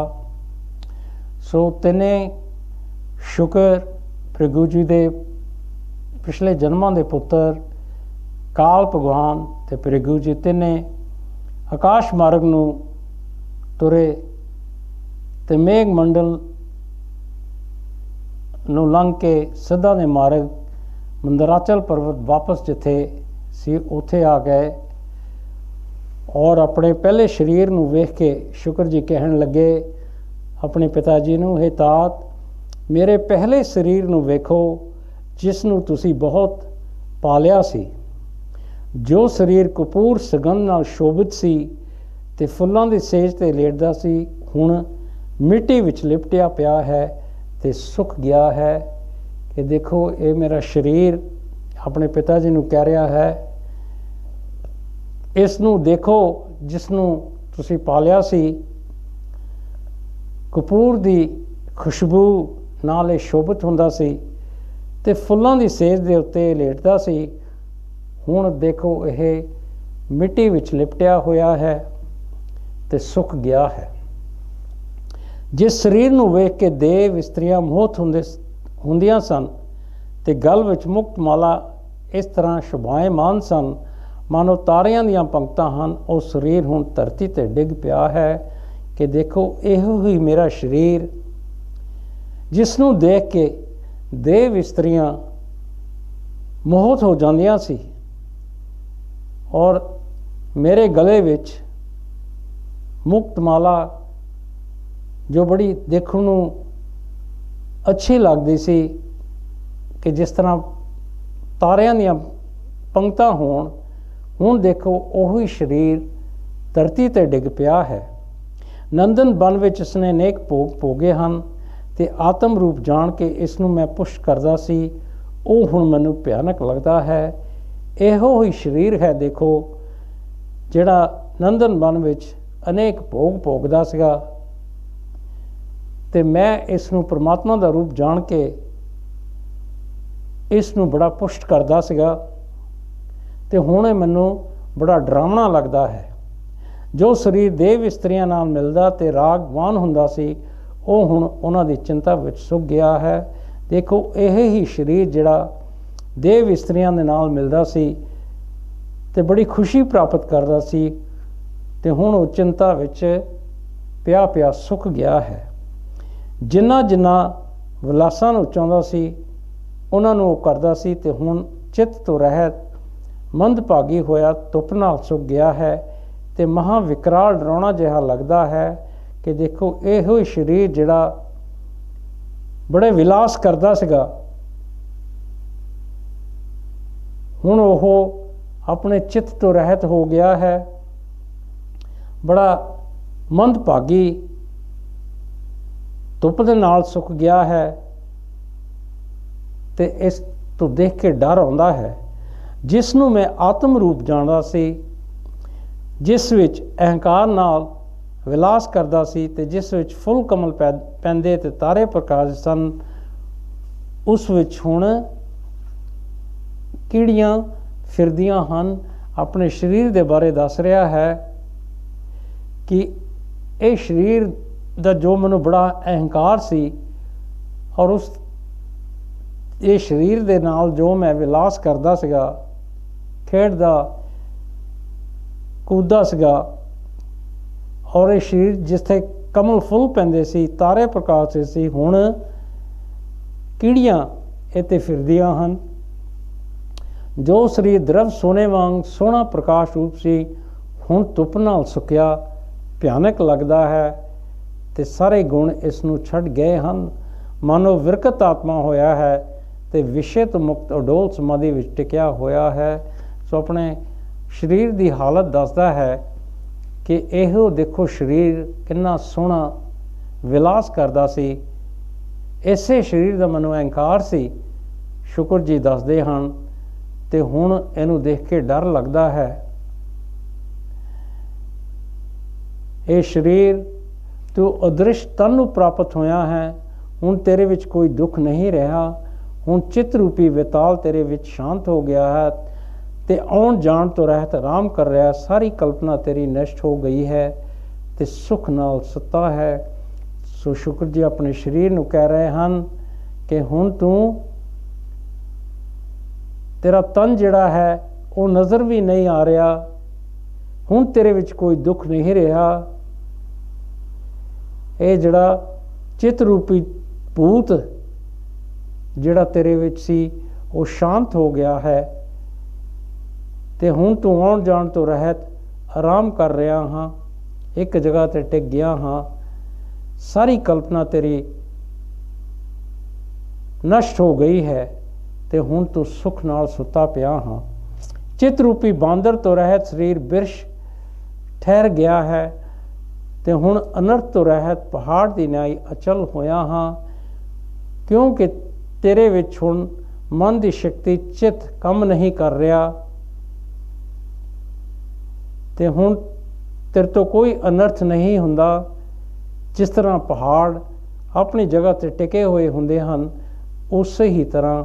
सो तिने शुक्र भृगु जी दे पिछले जन्मां दे पुत्र काल भगवान ते भृगु जी तिने आकाश मार्ग नूं तुरे ते मेघ मंडल नूं लंघ के सिद्धा ने मार्ग मंदराचल पर्वत वापस जिथे सी उत्थे आ गए और अपने पहले शरीर नूं वेख के शुक्र जी कहन लगे अपने पिता जी नूं, हे तात मेरे पहले शरीर नूं वेखो जिस नूं तुसी बहुत पालिया सी, जो शरीर कपूर सुगंध नाल शोभित सी ते फुल्लां दी सेज ते लेटदा सी, हुण मिट्टी विच लिपटिया पिया है ते सुख गया है। कि देखो ये मेरा शरीर अपने पिता जी नूं कह रहा है, इस नूं देखो जिसनूं तुसी पालिया सी, कपूर दी खुशबू नाल शोभित हुंदा सी ते फुल्लां दी सेज दे उत्ते लेटदा सी, हुण देखो यह मिट्टी विच लिपटिया होया है ते सुख गया है। जिस शरीर नूं वेख के देव इस्त्रियां मोहत हुंदियां सन ते गल विच मुक्त माला इस तरह शोभाएमान सन मानो तारियां दीयां पंक्तां हन, वो शरीर हुण धरती ते डिग पिया है। कि देखो इहो ही मेरा शरीर जिसनूं देख के देव इस्त्रियां मोहत हो जांदियां सी और मेरे गले विच मुक्त माला जो बड़ी देखण नूं अच्छी लगदी सी कि जिस तरह तारियां दीयां पंक्तां होण, हुण देखो ओही शरीर धरती ते डिग पिया है। नंदन बन विच इसने अनेक भोग भोगे हन ते आत्म रूप जान के इसनूं मैं पुष्ट करदा सी, ਉਹ ਹੁਣ ਮੈਨੂੰ ਭਿਆਨਕ ਲੱਗਦਾ ਹੈ। ਇਹੋ ਹੀ ਸਰੀਰ ਹੈ ਦੇਖੋ ਜਿਹੜਾ ਨੰਦਨ ਬਨ ਵਿੱਚ ਅਨੇਕ ਭੋਗ ਭੋਗਦਾ ਸੀਗਾ ਤੇ ਮੈਂ ਇਸ ਨੂੰ ਪਰਮਾਤਮਾ ਦਾ ਰੂਪ ਜਾਣ ਕੇ ਇਸ ਨੂੰ ਬੜਾ ਪੁਸ਼ਟ ਕਰਦਾ ਸੀਗਾ ਤੇ ਹੁਣ ਇਹ ਮੈਨੂੰ ਬੜਾ ਡਰਾਵਣਾ ਲੱਗਦਾ ਹੈ। ਜੋ ਸਰੀਰ ਦੇਵ ਇਸਤਰੀਆਂ ਨਾਲ ਮਿਲਦਾ ਤੇ ਰਾਗਵਾਨ ਹੁੰਦਾ ਸੀ ਉਹ ਹੁਣ ਉਹਨਾਂ ਦੀ ਚਿੰਤਾ ਵਿੱਚ ਸੁੱਕ ਗਿਆ ਹੈ। देखो यह ही शरीर जिहड़ा देव इस्त्रियां दे नाल मिलदा सी ते बड़ी खुशी प्राप्त करदा सी ते हुण वो चिंता विच पिया पिया सुख गया है। जिन्ना जिन्ना विलासां नूं चाहुंदा सी उन्हां नूं वो करदा सी ते हुण चित्त तो रहत मंदभागी होया धुप नाल सुक गया है ते महा विकराल डरावना जिहा लगदा है कि देखो इहो ही शरीर जिहड़ा बड़े विलास करता सीगा हुण ओह अपने चित्त तो रहत हो गया है, बड़ा मंदभागी धुप दे नाल सुक गया है ते इस तो देख के डर आउंदा है। जिसनूं मैं आत्म रूप जाणदा सी, जिस विच अहंकार नाल विलास करता सी ते जिस विच फुल कमल पैंदे ते तारे प्रकाश सन, उस विच हुण कीड़ियां फिरदियां हन। अपने शरीर दे बारे दस रहा है कि ये शरीर दा जो मैनूं बड़ा अहंकार सी और उस ये शरीर दे नाल जो मैं विलास करदा सीगा, खेडदा कूददा सीगा और ये शरीर जिथे ਕਮਲ ਫੁੱਲ ਪੈਂਦੇ ਸੀ, ਤਾਰੇ ਪ੍ਰਕਾਸ਼ਦੇ ਸੀ, ਹੁਣ ਕੀੜੀਆਂ ਇੱਥੇ ਫਿਰਦੀਆਂ ਹਨ। ਜੋ ਸਰੀਰ ਦਰਵ ਸੋਨੇ ਵਾਂਗ ਸੋਹਣਾ ਪ੍ਰਕਾਸ਼ ਰੂਪ ਸੀ, ਹੁਣ ਧੁੱਪ ਨਾਲ ਸੁੱਕਿਆ ਭਿਆਨਕ ਲੱਗਦਾ ਹੈ ਤੇ ਸਾਰੇ ਗੁਣ ਇਸ ਨੂੰ ਛੱਡ ਗਏ ਹਨ। ਮਾਨੋ ਵਿਰਕਤ ਆਤਮਾ ਹੋਇਆ ਹੈ ਤੇ ਵਿਸ਼ੇ ਤੋਂ ਮੁਕਤ ਅਡੋਲ ਸਮਾਧੀ ਵਿੱਚ ਟਿਕਿਆ ਹੋਇਆ ਹੈ। ਸੋ ਆਪਣੇ ਸਰੀਰ ਦੀ ਹਾਲਤ ਦੱਸਦਾ ਹੈ ਕਿ ਇਹੋ ਦੇਖੋ ਸਰੀਰ ਕਿੰਨਾ ਸੋਹਣਾ ਵਿਲਾਸ ਕਰਦਾ ਸੀ, ਇਸੇ ਸਰੀਰ ਦਾ ਮੈਨੂੰ ਅਹੰਕਾਰ ਸੀ। ਸ਼ੁਕਰ ਜੀ ਦੱਸਦੇ ਹਨ ਤੇ ਹੁਣ ਇਹਨੂੰ ਦੇਖ ਕੇ ਡਰ ਲੱਗਦਾ ਹੈ। ਇਹ ਸਰੀਰ ਤੂੰ ਅਦ੍ਰਿਸ਼ ਤਨ ਨੂੰ ਪ੍ਰਾਪਤ ਹੋਇਆ ਹੈ, ਹੁਣ ਤੇਰੇ ਵਿੱਚ ਕੋਈ ਦੁੱਖ ਨਹੀਂ ਰਿਹਾ। ਹੁਣ ਚਿੱਤ ਰੂਪੀ ਵਿਤਾਲ ਤੇਰੇ ਵਿੱਚ ਸ਼ਾਂਤ ਹੋ ਗਿਆ ਹੈ ਤੇ ਆਉਣ ਜਾਣ ਤੋਂ ਰਹਿਤ ਆਰਾਮ ਕਰ ਰਿਹਾ। ਸਾਰੀ ਕਲਪਨਾ ਤੇਰੀ ਨਸ਼ਟ ਹੋ ਗਈ ਹੈ ਤੇ ਸੁੱਖ ਨਾਲ ਸੁੱਤਾ ਹੈ। ਸੋ ਸ਼ੁਕਰ ਜੀ ਆਪਣੇ ਸਰੀਰ ਨੂੰ ਕਹਿ ਰਹੇ ਹਨ ਕਿ ਹੁਣ ਤੂੰ, ਤੇਰਾ ਤਨ ਜਿਹੜਾ ਹੈ ਉਹ ਨਜ਼ਰ ਵੀ ਨਹੀਂ ਆ ਰਿਹਾ, ਹੁਣ ਤੇਰੇ ਵਿੱਚ ਕੋਈ ਦੁੱਖ ਨਹੀਂ ਰਿਹਾ। ਇਹ ਜਿਹੜਾ ਚਿੱਤ ਰੂਪੀ ਭੂਤ ਜਿਹੜਾ ਤੇਰੇ ਵਿੱਚ ਸੀ ਉਹ ਸ਼ਾਂਤ ਹੋ ਗਿਆ ਹੈ ਤੇ ਹੁਣ ਤੂੰ ਆਉਣ ਜਾਣ ਤੋਂ ਰਹਿਤ ਆਰਾਮ ਕਰ ਰਿਹਾ ਹਾਂ, ਇੱਕ ਜਗ੍ਹਾ ਤੇ ਟਿਕ ਗਿਆ ਹਾਂ। ਸਾਰੀ ਕਲਪਨਾ ਤੇਰੀ ਨਸ਼ਟ ਹੋ ਗਈ ਹੈ ਤੇ ਹੁਣ ਤੂੰ ਸੁੱਖ ਨਾਲ ਸੁੱਤਾ ਪਿਆ ਹਾਂ। ਚਿੱਤ ਰੂਪੀ ਬਾਂਦਰ ਤੋਂ ਰਹਿਤ ਸਰੀਰ ਬਿਰਸ਼ ਠਹਿਰ ਗਿਆ ਹੈ ਤੇ ਹੁਣ ਅਨਰਥ ਤੋਂ ਰਹਿਤ ਪਹਾੜ ਦੀ ਨਿਆਈ ਅਚਲ ਹੋਇਆ ਹਾਂ, ਕਿਉਂਕਿ ਤੇਰੇ ਵਿੱਚ ਹੁਣ ਮਨ ਦੀ ਸ਼ਕਤੀ ਚਿੱਤ ਕੰਮ ਨਹੀਂ ਕਰ ਰਿਹਾ ਤੇ ਹੁਣ ਤੇਰੇ ਤੋਂ ਕੋਈ ਅਨਰਥ ਨਹੀਂ ਹੁੰਦਾ। ਜਿਸ ਤਰ੍ਹਾਂ ਪਹਾੜ ਆਪਣੀ ਜਗ੍ਹਾ ਤੇ ਟਿਕੇ ਹੋਏ ਹੁੰਦੇ ਹਨ, ਉਸੇ ਹੀ ਤਰ੍ਹਾਂ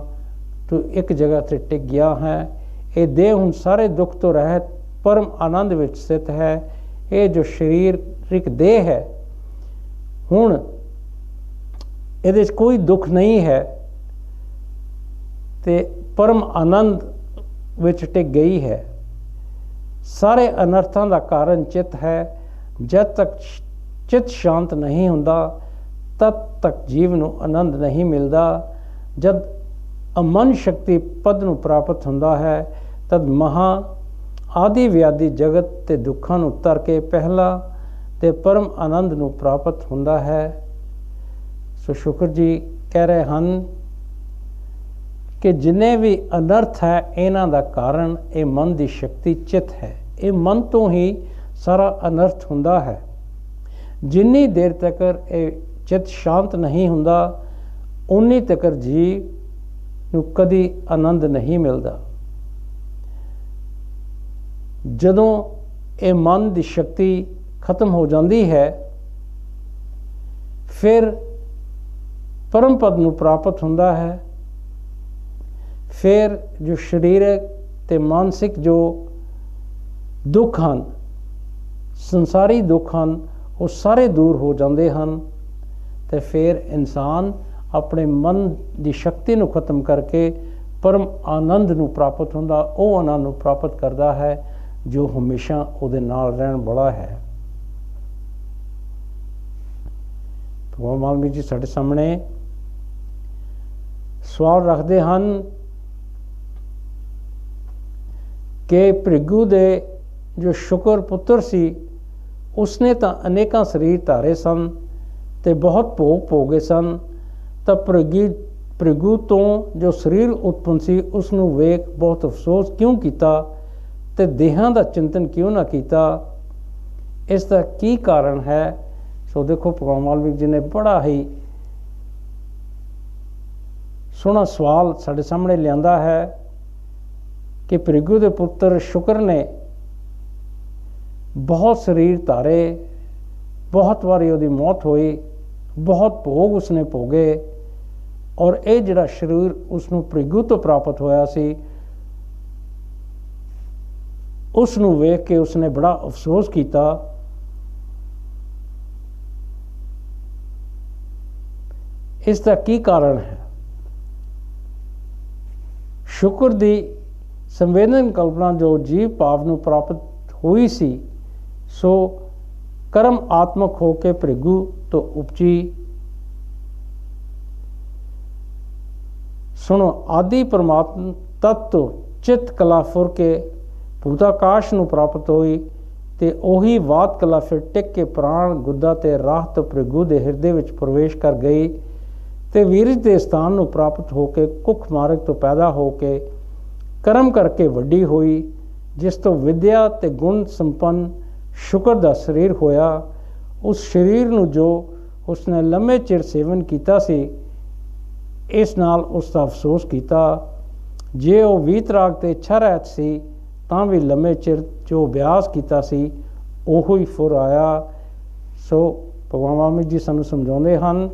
ਤੂੰ ਇੱਕ ਜਗ੍ਹਾ ਤੇ ਟਿਕ ਗਿਆ ਹੈ। ਇਹ ਦੇਹ ਹੁਣ ਸਾਰੇ ਦੁੱਖ ਤੋਂ ਰਹਿਤ ਪਰਮ ਆਨੰਦ ਵਿੱਚ ਸਥਿਤ ਹੈ। ਇਹ ਜੋ ਸਰੀਰਕ ਦੇਹ ਹੈ, ਹੁਣ ਇਹਦੇ 'ਚ ਕੋਈ ਦੁੱਖ ਨਹੀਂ ਹੈ ਤੇ ਪਰਮ ਆਨੰਦ ਵਿੱਚ ਟਿਕ ਗਈ ਹੈ। ਸਾਰੇ ਅਨਰਥਾਂ ਦਾ ਕਾਰਨ ਚਿੱਤ ਹੈ। ਜਦ ਤੱਕ ਚਿੱਤ ਸ਼ਾਂਤ ਨਹੀਂ ਹੁੰਦਾ ਤਦ ਤੱਕ ਜੀਵ ਨੂੰ ਆਨੰਦ ਨਹੀਂ ਮਿਲਦਾ। ਜਦ ਅਮਨ ਸ਼ਕਤੀ ਪਦ ਨੂੰ ਪ੍ਰਾਪਤ ਹੁੰਦਾ ਹੈ ਤਦ ਮਹਾ ਆਦਿ ਵਿਆਦੀ ਜਗਤ ਤੇ ਦੁੱਖਾਂ ਨੂੰ ਤਰ ਕੇ ਪਹਿਲਾ ਤੇ ਪਰਮ ਆਨੰਦ ਨੂੰ ਪ੍ਰਾਪਤ ਹੁੰਦਾ ਹੈ। ਸੋ ਸ਼ੁਕਰ ਜੀ ਕਹਿ ਰਹੇ ਹਨ ਕਿ ਜਿੰਨੇ ਵੀ ਅਨਰਥ ਹੈ ਇਹਨਾਂ ਦਾ ਕਾਰਨ ਇਹ ਮਨ ਦੀ ਸ਼ਕਤੀ ਚਿੱਤ ਹੈ। ਇਹ ਮਨ ਤੋਂ ਹੀ ਸਾਰਾ ਅਨਰਥ ਹੁੰਦਾ ਹੈ। ਜਿੰਨੀ ਦੇਰ ਤੱਕ ਇਹ ਚਿੱਤ ਸ਼ਾਂਤ ਨਹੀਂ ਹੁੰਦਾ ਉਨੀ ਤੱਕ ਜੀਵ ਨੂੰ ਕਦੀ ਆਨੰਦ ਨਹੀਂ ਮਿਲਦਾ। ਜਦੋਂ ਇਹ ਮਨ ਦੀ ਸ਼ਕਤੀ ਖਤਮ ਹੋ ਜਾਂਦੀ ਹੈ ਫਿਰ ਪਰਮ ਪਦ ਨੂੰ ਪ੍ਰਾਪਤ ਹੁੰਦਾ ਹੈ। ਫਿਰ ਜੋ ਸਰੀਰਕ ਤੇ ਮਾਨਸਿਕ ਜੋ ਦੁੱਖ ਹਨ, ਸੰਸਾਰੀ ਦੁੱਖ ਹਨ, ਉਹ ਸਾਰੇ ਦੂਰ ਹੋ ਜਾਂਦੇ ਹਨ ਤੇ ਫਿਰ ਇਨਸਾਨ ਆਪਣੇ ਮਨ ਦੀ ਸ਼ਕਤੀ ਨੂੰ ਖਤਮ ਕਰਕੇ ਪਰਮ ਆਨੰਦ ਨੂੰ ਪ੍ਰਾਪਤ ਹੁੰਦਾ। ਉਹ ਆਨੰਦ ਨੂੰ ਪ੍ਰਾਪਤ ਕਰਦਾ ਹੈ ਜੋ ਹਮੇਸ਼ਾ ਉਹਦੇ ਨਾਲ ਰਹਿਣ ਵਾਲਾ ਹੈ। ਭਗਵਾਨ ਵਾਲਮੀਕ ਜੀ ਸਾਡੇ ਸਾਹਮਣੇ ਸਵਾਲ ਰੱਖਦੇ ਹਨ ਕਿ ਭ੍ਰਿਗੂ ਦੇ ਜੋ ਸ਼ੁਕਰ ਪੁੱਤਰ ਸੀ ਉਸਨੇ ਤਾਂ ਅਨੇਕਾਂ ਸਰੀਰ ਧਾਰੇ ਸਨ ਤੇ ਬਹੁਤ ਭੋਗ ਭੋਗੇ ਸਨ, ਤਾਂ ਭ੍ਰਿਗੂ ਤੋਂ ਜੋ ਸਰੀਰ ਉਤਪੰਨ ਸੀ ਉਸ ਨੂੰ ਵੇਖ ਬਹੁਤ ਅਫਸੋਸ ਕਿਉਂ ਕੀਤਾ ਤੇ ਦੇਹਾਂ ਦਾ ਚਿੰਤਨ ਕਿਉਂ ਨਾ ਕੀਤਾ? ਇਸ ਦਾ ਕੀ ਕਾਰਨ ਹੈ? ਸੋ ਦੇਖੋ ਭਗਵਾਨ ਵਾਲਮੀਕ ਜੀ ਨੇ ਬੜਾ ਹੀ ਸੋਹਣਾ ਸਵਾਲ ਸਾਡੇ ਸਾਹਮਣੇ ਲਿਆਂਦਾ ਹੈ ਕਿ ਭ੍ਰਿਗੂ ਦੇ ਪੁੱਤਰ ਸ਼ੁਕਰ ਨੇ ਬਹੁਤ ਸਰੀਰ ਧਾਰੇ, ਬਹੁਤ ਵਾਰੀ ਉਹਦੀ ਮੌਤ ਹੋਈ, ਬਹੁਤ ਭੋਗ ਉਸਨੇ ਭੋਗੇ ਔਰ ਇਹ ਜਿਹੜਾ ਸਰੀਰ ਉਸਨੂੰ ਭ੍ਰਿਗੂ ਤੋਂ ਪ੍ਰਾਪਤ ਹੋਇਆ ਸੀ ਉਸ ਨੂੰ ਵੇਖ ਕੇ ਉਸਨੇ ਬੜਾ ਅਫਸੋਸ ਕੀਤਾ। ਇਸ ਦਾ ਕੀ ਕਾਰਨ ਹੈ? ਸ਼ੁਕਰ ਦੀ ਸੰਵੇਦਨ ਕਲਪਨਾ ਜੋ ਜੀਵ ਭਾਵ ਨੂੰ ਪ੍ਰਾਪਤ ਹੋਈ ਸੀ, ਸੋ ਕਰਮ ਆਤਮਕ ਹੋ ਕੇ ਭ੍ਰਿਗੂ ਤੋਂ ਉਪਜੀ। ਸੁਣੋ, ਆਦि परमात्मा तत्व चित कला फुर के भूताकाश ਨੂੰ ਪ੍ਰਾਪਤ ਹੋਈ ਤੇ ਉਹੀ ਵਾਤ ਕਲਾ ਫਿਰ ਟਿਕ ਕੇ ਪ੍ਰਾਣ ਗੁੱਦਾ ਤੇ ਰਾਹ ਤੋਂ ਭ੍ਰਿਗੂ ਦੇ ਹਿਰਦੇ ਵਿੱਚ ਪ੍ਰਵੇਸ਼ ਕਰ ਗਈ ਤੇ ਵੀਰਜ ਦੇ ਸਥਾਨ ਨੂੰ ਪ੍ਰਾਪਤ ਹੋ ਕੇ ਕੁੱਖ ਮਾਰਗ ਤੋਂ ਪੈਦਾ ਹੋ ਕੇ ਕਰਮ ਕਰਕੇ ਵੱਡੀ ਹੋਈ, ਜਿਸ ਤੋਂ ਵਿਦਿਆ ਤੇ ਗੁਣ ਸੰਪੰਨ ਸ਼ੁਕਰ ਦਾ ਸਰੀਰ ਹੋਇਆ। ਉਸ ਸਰੀਰ ਨੂੰ ਜੋ ਉਸਨੇ ਲੰਮੇ ਚਿਰ ਸੇਵਨ ਕੀਤਾ ਸੀ, ਇਸ ਨਾਲ ਉਸ ਦਾ ਅਫਸੋਸ ਕੀਤਾ। ਜੇ ਉਹ ਵੀਤਰਾਗ ਤੇ ਇੱਛਾ ਰਹਿਤ ਸੀ ਤਾਂ ਵੀ ਲੰਮੇ ਚਿਰ ਜੋ ਅਭਿਆਸ ਕੀਤਾ ਸੀ ਉਹੋ ਹੀ ਫੁਰ ਆਇਆ। ਸੋ ਭਗਵਾਨ ਵਾਲਮੀਕ ਜੀ ਸਾਨੂੰ ਸਮਝਾਉਂਦੇ ਹਨ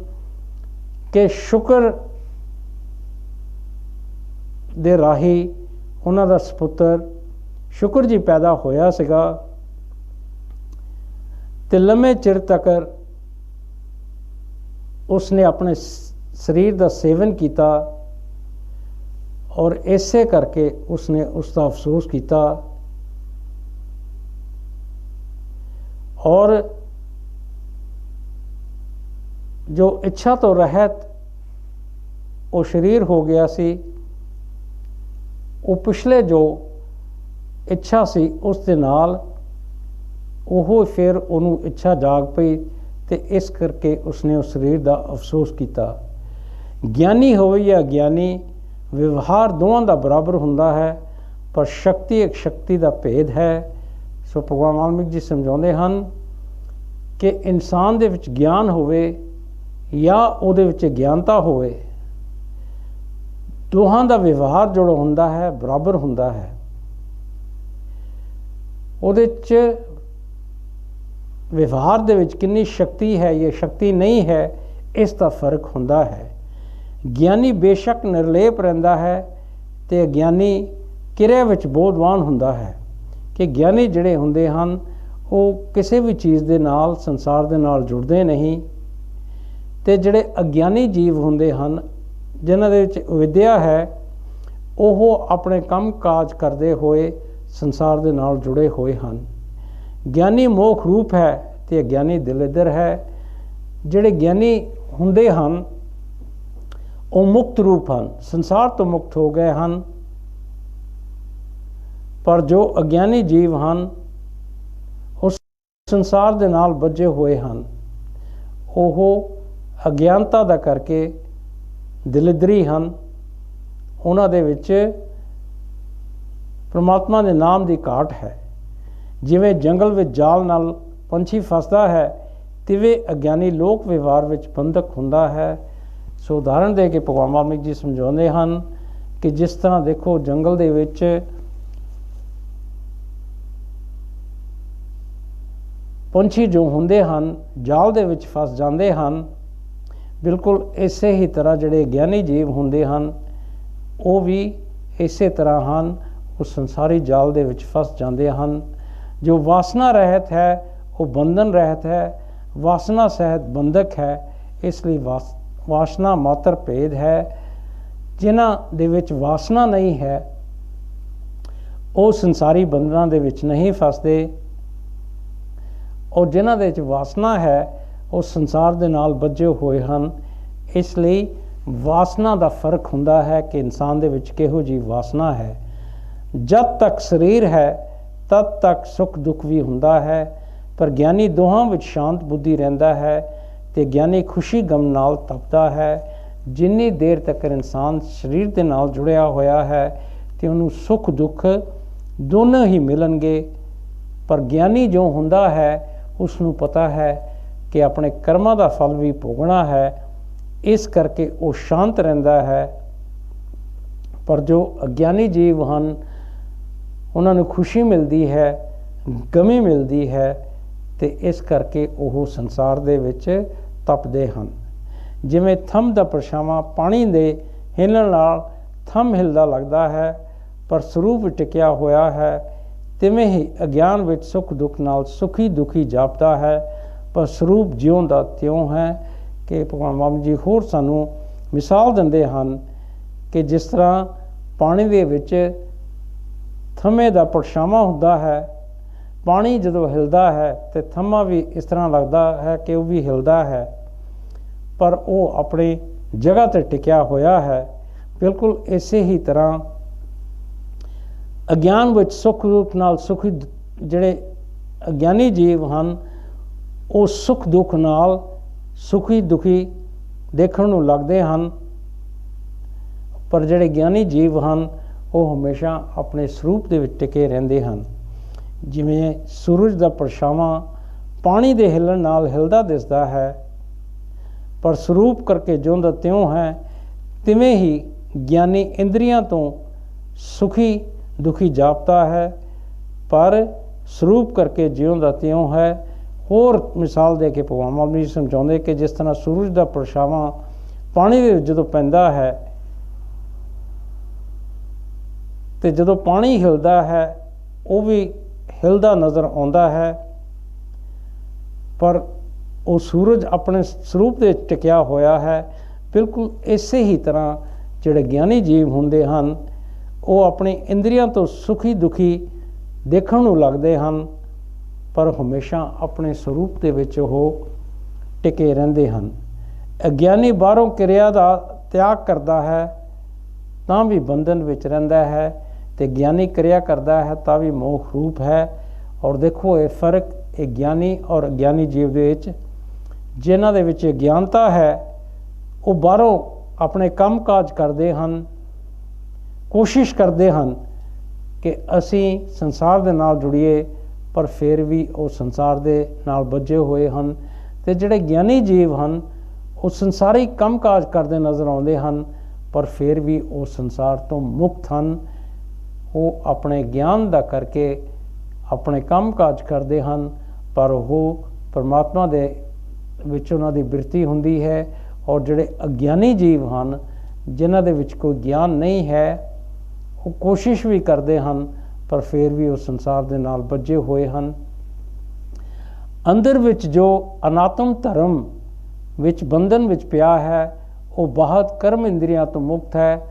ਕਿ ਸ਼ੁਕਰ ਦੇ ਰਾਹੀਂ ਉਹਨਾਂ ਦਾ ਸਪੁੱਤਰ ਸ਼ੁਕਰ ਜੀ ਪੈਦਾ ਹੋਇਆ ਸੀਗਾ ਤੇ ਲੰਮੇ ਚਿਰ ਤੱਕ ਉਸਨੇ ਆਪਣੇ ਸਰੀਰ ਦਾ ਸੇਵਨ ਕੀਤਾ ਔਰ ਇਸੇ ਕਰਕੇ ਉਸਨੇ ਉਸ ਦਾ ਅਫਸੋਸ ਕੀਤਾ। ਔਰ ਜੋ ਇੱਛਾ ਤੋਂ ਰਹਿਤ ਉਹ ਸਰੀਰ ਹੋ ਗਿਆ ਸੀ, ਉਹ ਪਿਛਲੇ ਜੋ ਇੱਛਾ ਸੀ ਉਸ ਦੇ ਨਾਲ ਉਹ ਫਿਰ ਉਹਨੂੰ ਇੱਛਾ ਜਾਗ ਪਈ ਤੇ ਇਸ ਕਰਕੇ ਉਸਨੇ ਉਸ ਸਰੀਰ ਦਾ ਅਫਸੋਸ ਕੀਤਾ। ਗਿਆਨੀ ਹੋਵੇ ਜਾਂ ਅਗਿਆਨੀ, ਵਿਵਹਾਰ ਦੋਵਾਂ ਦਾ ਬਰਾਬਰ ਹੁੰਦਾ ਹੈ, ਪਰ ਸ਼ਕਤੀ ਇੱਕ ਸ਼ਕਤੀ ਦਾ ਭੇਦ ਹੈ। ਸੋ ਭਗਵਾਨ ਵਾਲਮੀਕ ਜੀ ਸਮਝਾਉਂਦੇ ਹਨ ਕਿ ਇਨਸਾਨ ਦੇ ਵਿੱਚ ਗਿਆਨ ਹੋਵੇ ਜਾਂ ਉਹਦੇ ਵਿੱਚ ਗਿਆਨਤਾ ਹੋਵੇ, ਦੋਹਾਂ ਦਾ ਵਿਵਹਾਰ ਜਿਹੜਾ ਹੁੰਦਾ ਹੈ ਬਰਾਬਰ ਹੁੰਦਾ ਹੈ। ਉਹਦੇ 'ਚ ਵਿਵਹਾਰ ਦੇ ਵਿੱਚ ਕਿੰਨੀ ਸ਼ਕਤੀ ਹੈ ਜਾਂ ਸ਼ਕਤੀ ਨਹੀਂ ਹੈ, ਇਸ ਦਾ ਫਰਕ ਹੁੰਦਾ ਹੈ। ਗਿਆਨੀ ਬੇਸ਼ੱਕ ਨਿਰਲੇਪ ਰਹਿੰਦਾ ਹੈ ਤੇ ਅਗਿਆਨੀ ਕਿਰਿਆ ਵਿੱਚ ਬੋਧਵਾਨ ਹੁੰਦਾ ਹੈ ਕਿ ਗਿਆਨੀ ਜਿਹੜੇ ਹੁੰਦੇ ਹਨ ਉਹ ਕਿਸੇ ਵੀ ਚੀਜ਼ ਦੇ ਨਾਲ, ਸੰਸਾਰ ਦੇ ਨਾਲ ਜੁੜਦੇ ਨਹੀਂ, ਤੇ ਜਿਹੜੇ ਅਗਿਆਨੀ ਜੀਵ ਹੁੰਦੇ ਹਨ ਜਿਨ੍ਹਾਂ ਦੇ ਵਿੱਚ ਵਿਦਿਆ ਹੈ, ਉਹ ਆਪਣੇ ਕੰਮ ਕਾਜ ਕਰਦੇ ਹੋਏ ਸੰਸਾਰ ਦੇ ਨਾਲ ਜੁੜੇ ਹੋਏ ਹਨ। ਗਿਆਨੀ ਮੋਖ ਰੂਪ ਹੈ ਤੇ ਅਗਿਆਨੀ ਦਿਲਿਦਰ ਹੈ। ਜਿਹੜੇ ਗਿਆਨੀ ਹੁੰਦੇ ਹਨ ਉਹ ਮੁਕਤ ਰੂਪ ਹਨ, ਸੰਸਾਰ ਤੋਂ ਮੁਕਤ ਹੋ ਗਏ ਹਨ, ਪਰ ਜੋ ਅਗਿਆਨੀ ਜੀਵ ਹਨ ਉਹ ਸੰਸਾਰ ਦੇ ਨਾਲ ਬੱਝੇ ਹੋਏ ਹਨ। ਉਹ ਅਗਿਆਨਤਾ ਦਾ ਕਰਕੇ ਦਿਲਿਦਰੀ ਹਨ, ਉਹਨਾਂ ਦੇ ਵਿੱਚ ਪਰਮਾਤਮਾ ਦੇ ਨਾਮ ਦੀ ਘਾਟ ਹੈ। ਜਿਵੇਂ ਜੰਗਲ ਵਿੱਚ ਜਾਲ ਨਾਲ ਪੰਛੀ ਫਸਦਾ ਹੈ, ਤਿਵੇਂ ਅਗਿਆਨੀ ਲੋਕ ਵਿਵਹਾਰ ਵਿੱਚ ਬੰਧਕ ਹੁੰਦਾ ਹੈ। ਸੋ ਉਦਾਹਰਣ ਦੇ ਕੇ ਭਗਵਾਨ ਵਾਲਮੀਕ ਜੀ ਸਮਝਾਉਂਦੇ ਹਨ ਕਿ ਜਿਸ ਤਰ੍ਹਾਂ ਦੇਖੋ ਜੰਗਲ ਦੇ ਵਿੱਚ ਪੰਛੀ ਜੋ ਹੁੰਦੇ ਹਨ ਜਾਲ ਦੇ ਵਿੱਚ ਫਸ ਜਾਂਦੇ ਹਨ, ਬਿਲਕੁਲ ਇਸੇ ਹੀ ਤਰ੍ਹਾਂ ਜਿਹੜੇ ਗਿਆਨੀ ਜੀਵ ਹੁੰਦੇ ਹਨ ਉਹ ਵੀ ਇਸੇ ਤਰ੍ਹਾਂ ਹਨ, ਉਹ ਸੰਸਾਰੀ ਜਾਲ ਦੇ ਵਿੱਚ ਫਸ ਜਾਂਦੇ ਹਨ। ਜੋ ਵਾਸਨਾ ਰਹਿਤ ਹੈ ਉਹ ਬੰਧਨ ਰਹਿਤ ਹੈ, ਵਾਸਨਾ ਸਹਿਤ ਬੰਧਕ ਹੈ। ਇਸ ਲਈ ਵਾਸਨਾ ਮਾਤਰ ਭੇਦ ਹੈ। ਜਿਨ੍ਹਾਂ ਦੇ ਵਿੱਚ ਵਾਸਨਾ ਨਹੀਂ ਹੈ ਉਹ ਸੰਸਾਰੀ ਬੰਧਨਾਂ ਦੇ ਵਿੱਚ ਨਹੀਂ ਫਸਦੇ, ਔਰ ਜਿਨ੍ਹਾਂ ਦੇ ਵਿੱਚ ਵਾਸਨਾ ਹੈ ਉਹ ਸੰਸਾਰ ਦੇ ਨਾਲ ਬੱਝੇ ਹੋਏ ਹਨ। ਇਸ ਲਈ ਵਾਸਨਾ ਦਾ ਫਰਕ ਹੁੰਦਾ ਹੈ ਕਿ ਇਨਸਾਨ ਦੇ ਵਿੱਚ ਕਿਹੋ ਜਿਹੀ ਵਾਸਨਾ ਹੈ। ਜਦ ਤੱਕ ਸਰੀਰ ਹੈ ਤਦ ਤੱਕ ਸੁੱਖ ਦੁੱਖ ਵੀ ਹੁੰਦਾ ਹੈ, ਪਰ ਗਿਆਨੀ ਦੋਹਾਂ ਵਿੱਚ ਸ਼ਾਂਤ ਬੁੱਧੀ ਰਹਿੰਦਾ ਹੈ ਤੇ ਗਿਆਨੀ ਖੁਸ਼ੀ ਗਮ ਨਾਲ ਤਪਦਾ ਹੈ। ਜਿੰਨੀ ਦੇਰ ਤੱਕ ਇਨਸਾਨ ਸਰੀਰ ਦੇ ਨਾਲ ਜੁੜਿਆ ਹੋਇਆ ਹੈ ਤੇ ਉਹਨੂੰ ਸੁੱਖ ਦੁੱਖ ਦੋਨੋਂ ਹੀ ਮਿਲਣਗੇ, ਪਰ ਗਿਆਨੀ ਜੋ ਹੁੰਦਾ ਹੈ ਉਸ ਨੂੰ ਪਤਾ ਹੈ ਕਿ ਆਪਣੇ ਕਰਮਾਂ ਦਾ ਫਲ ਵੀ ਭੋਗਣਾ ਹੈ, ਇਸ ਕਰਕੇ ਉਹ ਸ਼ਾਂਤ ਰਹਿੰਦਾ ਹੈ। ਪਰ ਜੋ ਅਗਿਆਨੀ ਜੀਵ ਹਨ ਉਹਨਾਂ ਨੂੰ ਖੁਸ਼ੀ ਮਿਲਦੀ ਹੈ, ਗਮੀ ਮਿਲਦੀ ਹੈ, ਤੇ ਇਸ ਕਰਕੇ ਉਹ ਸੰਸਾਰ ਦੇ ਵਿੱਚ ਤਪਦੇ ਹਨ। ਜਿਵੇਂ ਥੰਮ ਦਾ ਪਰਛਾਵਾਂ ਪਾਣੀ ਦੇ ਹਿੱਲਣ ਨਾਲ ਥੰਮ ਹਿਲਦਾ ਲੱਗਦਾ ਹੈ ਪਰ ਸਰੂਪ ਟਿਕਿਆ ਹੋਇਆ ਹੈ, ਤਿਵੇਂ ਹੀ ਅਗਿਆਨ ਵਿੱਚ ਸੁੱਖ ਦੁੱਖ ਨਾਲ ਸੁਖੀ ਦੁਖੀ ਜਾਪਦਾ ਹੈ, ਪਰ ਸਰੂਪ ਜਿਉਂ ਦਾ ਤਿਉਂ ਹੈ। ਕਿ ਭਗਵਾਨ ਵਾਲਮੀਕ ਜੀ ਹੋਰ ਸਾਨੂੰ ਮਿਸਾਲ ਦਿੰਦੇ ਹਨ ਕਿ ਜਿਸ ਤਰ੍ਹਾਂ ਪਾਣੀ ਦੇ ਵਿੱਚ ਥੰਮੇ ਦਾ ਪਰਛਾਵਾਂ ਹੁੰਦਾ ਹੈ ਪਾਣੀ ਜਦੋਂ ਹਿਲਦਾ ਹੈ ਤੇ ਥੰਮਾ ਵੀ ਇਸ ਤਰ੍ਹਾਂ ਲੱਗਦਾ ਹੈ ਕਿ ਉਹ ਵੀ ਹਿਲਦਾ ਹੈ, ਪਰ ਉਹ ਆਪਣੀ ਜਗ੍ਹਾ 'ਤੇ ਟਿਕਿਆ ਹੋਇਆ ਹੈ। ਬਿਲਕੁਲ ਇਸੇ ਹੀ ਤਰ੍ਹਾਂ ਅਗਿਆਨ ਵਿੱਚ ਸੁੱਖ ਰੂਪ ਨਾਲ ਸੁਖੀ ਜਿਹੜੇ ਅਗਿਆਨੀ ਜੀਵ ਹਨ ਉਹ ਸੁੱਖ ਦੁੱਖ ਨਾਲ ਸੁਖੀ ਦੁਖੀ ਦੇਖਣ ਨੂੰ ਲੱਗਦੇ ਹਨ, ਪਰ ਜਿਹੜੇ ਗਿਆਨੀ ਜੀਵ ਹਨ ਉਹ ਹਮੇਸ਼ਾ ਆਪਣੇ ਸਰੂਪ ਦੇ ਵਿੱਚ ਟਿਕੇ ਰਹਿੰਦੇ ਹਨ। ਜਿਵੇਂ ਸੂਰਜ ਦਾ ਪਰਛਾਵਾਂ ਪਾਣੀ ਦੇ ਹਿੱਲਣ ਨਾਲ ਹਿਲਦਾ ਦਿਸਦਾ ਹੈ, ਪਰ ਸਰੂਪ ਕਰਕੇ ਜਿਉਂਦਾ ਤਿਉਂ ਹੈ, ਤਿਵੇਂ ਹੀ ਗਿਆਨੀ ਇੰਦਰੀਆਂ ਤੋਂ ਸੁਖੀ ਦੁਖੀ ਜਾਪਦਾ ਹੈ, ਪਰ ਸਰੂਪ ਕਰਕੇ ਜਿਉਂਦਾ ਤਿਉਂ ਹੈ। ਹੋਰ ਮਿਸਾਲ ਦੇ ਕੇ ਭਗਵਾਨ ਬਾਬਾ ਜੀ ਸਮਝਾਉਂਦੇ ਕਿ ਜਿਸ ਤਰ੍ਹਾਂ ਸੂਰਜ ਦਾ ਪਰਛਾਵਾਂ ਪਾਣੀ ਦੇ ਵਿੱਚ ਜਦੋਂ ਪੈਂਦਾ ਹੈ ਤੇ ਜਦੋਂ ਪਾਣੀ ਹਿਲਦਾ ਹੈ ਉਹ ਵੀ ਹਿਲਦਾ ਨਜ਼ਰ ਆਉਂਦਾ ਹੈ, ਪਰ ਉਹ ਸੂਰਜ ਆਪਣੇ ਸਰੂਪ ਦੇ ਵਿੱਚ ਟਿਕਿਆ ਹੋਇਆ ਹੈ। ਬਿਲਕੁਲ ਇਸੇ ਹੀ ਤਰ੍ਹਾਂ ਜਿਹੜੇ ਗਿਆਨੀ ਜੀਵ ਹੁੰਦੇ ਹਨ ਉਹ ਆਪਣੀ ਇੰਦਰੀਆਂ ਤੋਂ ਸੁਖੀ ਦੁਖੀ ਦੇਖਣ ਨੂੰ ਲੱਗਦੇ ਹਨ, ਪਰ ਹਮੇਸ਼ਾ ਆਪਣੇ ਸਰੂਪ ਦੇ ਵਿੱਚ ਉਹ ਟਿਕੇ ਰਹਿੰਦੇ ਹਨ। ਅਗਿਆਨੀ ਬਾਹਰੋਂ ਕਿਰਿਆ ਦਾ ਤਿਆਗ ਕਰਦਾ ਹੈ ਤਾਂ ਵੀ ਬੰਧਨ ਵਿੱਚ ਰਹਿੰਦਾ ਹੈ, ਤੇ ਗਿਆਨੀ ਕਿਰਿਆ ਕਰਦਾ ਹੈ ਤਾਂ ਵੀ ਮੋਖ ਰੂਪ ਹੈ। ਔਰ ਦੇਖੋ ਇਹ ਫਰਕ ਇਹ ਗਿਆਨੀ ਔਰ ਅਗਿਆਨੀ ਜੀਵ ਦੇ ਵਿੱਚ, ਜਿਨ੍ਹਾਂ ਦੇ ਵਿੱਚ ਗਿਆਨਤਾ ਹੈ ਉਹ ਬਾਹਰੋਂ ਆਪਣੇ ਕੰਮ ਕਾਜ ਕਰਦੇ ਹਨ, ਕੋਸ਼ਿਸ਼ ਕਰਦੇ ਹਨ ਕਿ ਅਸੀਂ ਸੰਸਾਰ ਦੇ ਨਾਲ ਜੁੜੀਏ, ਪਰ ਫਿਰ ਵੀ ਉਹ ਸੰਸਾਰ ਦੇ ਨਾਲ ਬੱਝੇ ਹੋਏ ਹਨ। ਤੇ ਜਿਹੜੇ ਗਿਆਨੀ ਜੀਵ ਹਨ ਉਹ ਸੰਸਾਰੀ ਕੰਮ ਕਾਜ ਕਰਦੇ ਨਜ਼ਰ ਆਉਂਦੇ ਹਨ, ਪਰ ਫਿਰ ਵੀ ਉਹ ਸੰਸਾਰ ਤੋਂ ਮੁਕਤ ਹਨ। ਉਹ ਆਪਣੇ ਗਿਆਨ ਦਾ ਕਰਕੇ ਆਪਣੇ ਕੰਮ ਕਾਜ ਕਰਦੇ ਹਨ, ਪਰ ਉਹ ਪਰਮਾਤਮਾ ਦੇ ਵਿੱਚ ਉਹਨਾਂ ਦੀ ਬਿਰਤੀ ਹੁੰਦੀ ਹੈ। ਔਰ ਜਿਹੜੇ ਅਗਿਆਨੀ ਜੀਵ ਹਨ ਜਿਨ੍ਹਾਂ ਦੇ ਵਿੱਚ ਕੋਈ ਗਿਆਨ ਨਹੀਂ ਹੈ, ਉਹ ਕੋਸ਼ਿਸ਼ ਵੀ ਕਰਦੇ ਹਨ, ਪਰ ਫਿਰ ਵੀ ਉਹ ਸੰਸਾਰ ਦੇ ਨਾਲ ਬੱਝੇ ਹੋਏ ਹਨ। ਅੰਦਰ ਵਿੱਚ ਜੋ ਅਨਾਤਮ ਧਰਮ ਵਿੱਚ ਬੰਧਨ ਵਿੱਚ ਪਿਆ ਹੈ ਉਹ ਬਹੁਤ ਕਰਮ ਇੰਦਰੀਆਂ ਤੋਂ ਮੁਕਤ ਹੈ,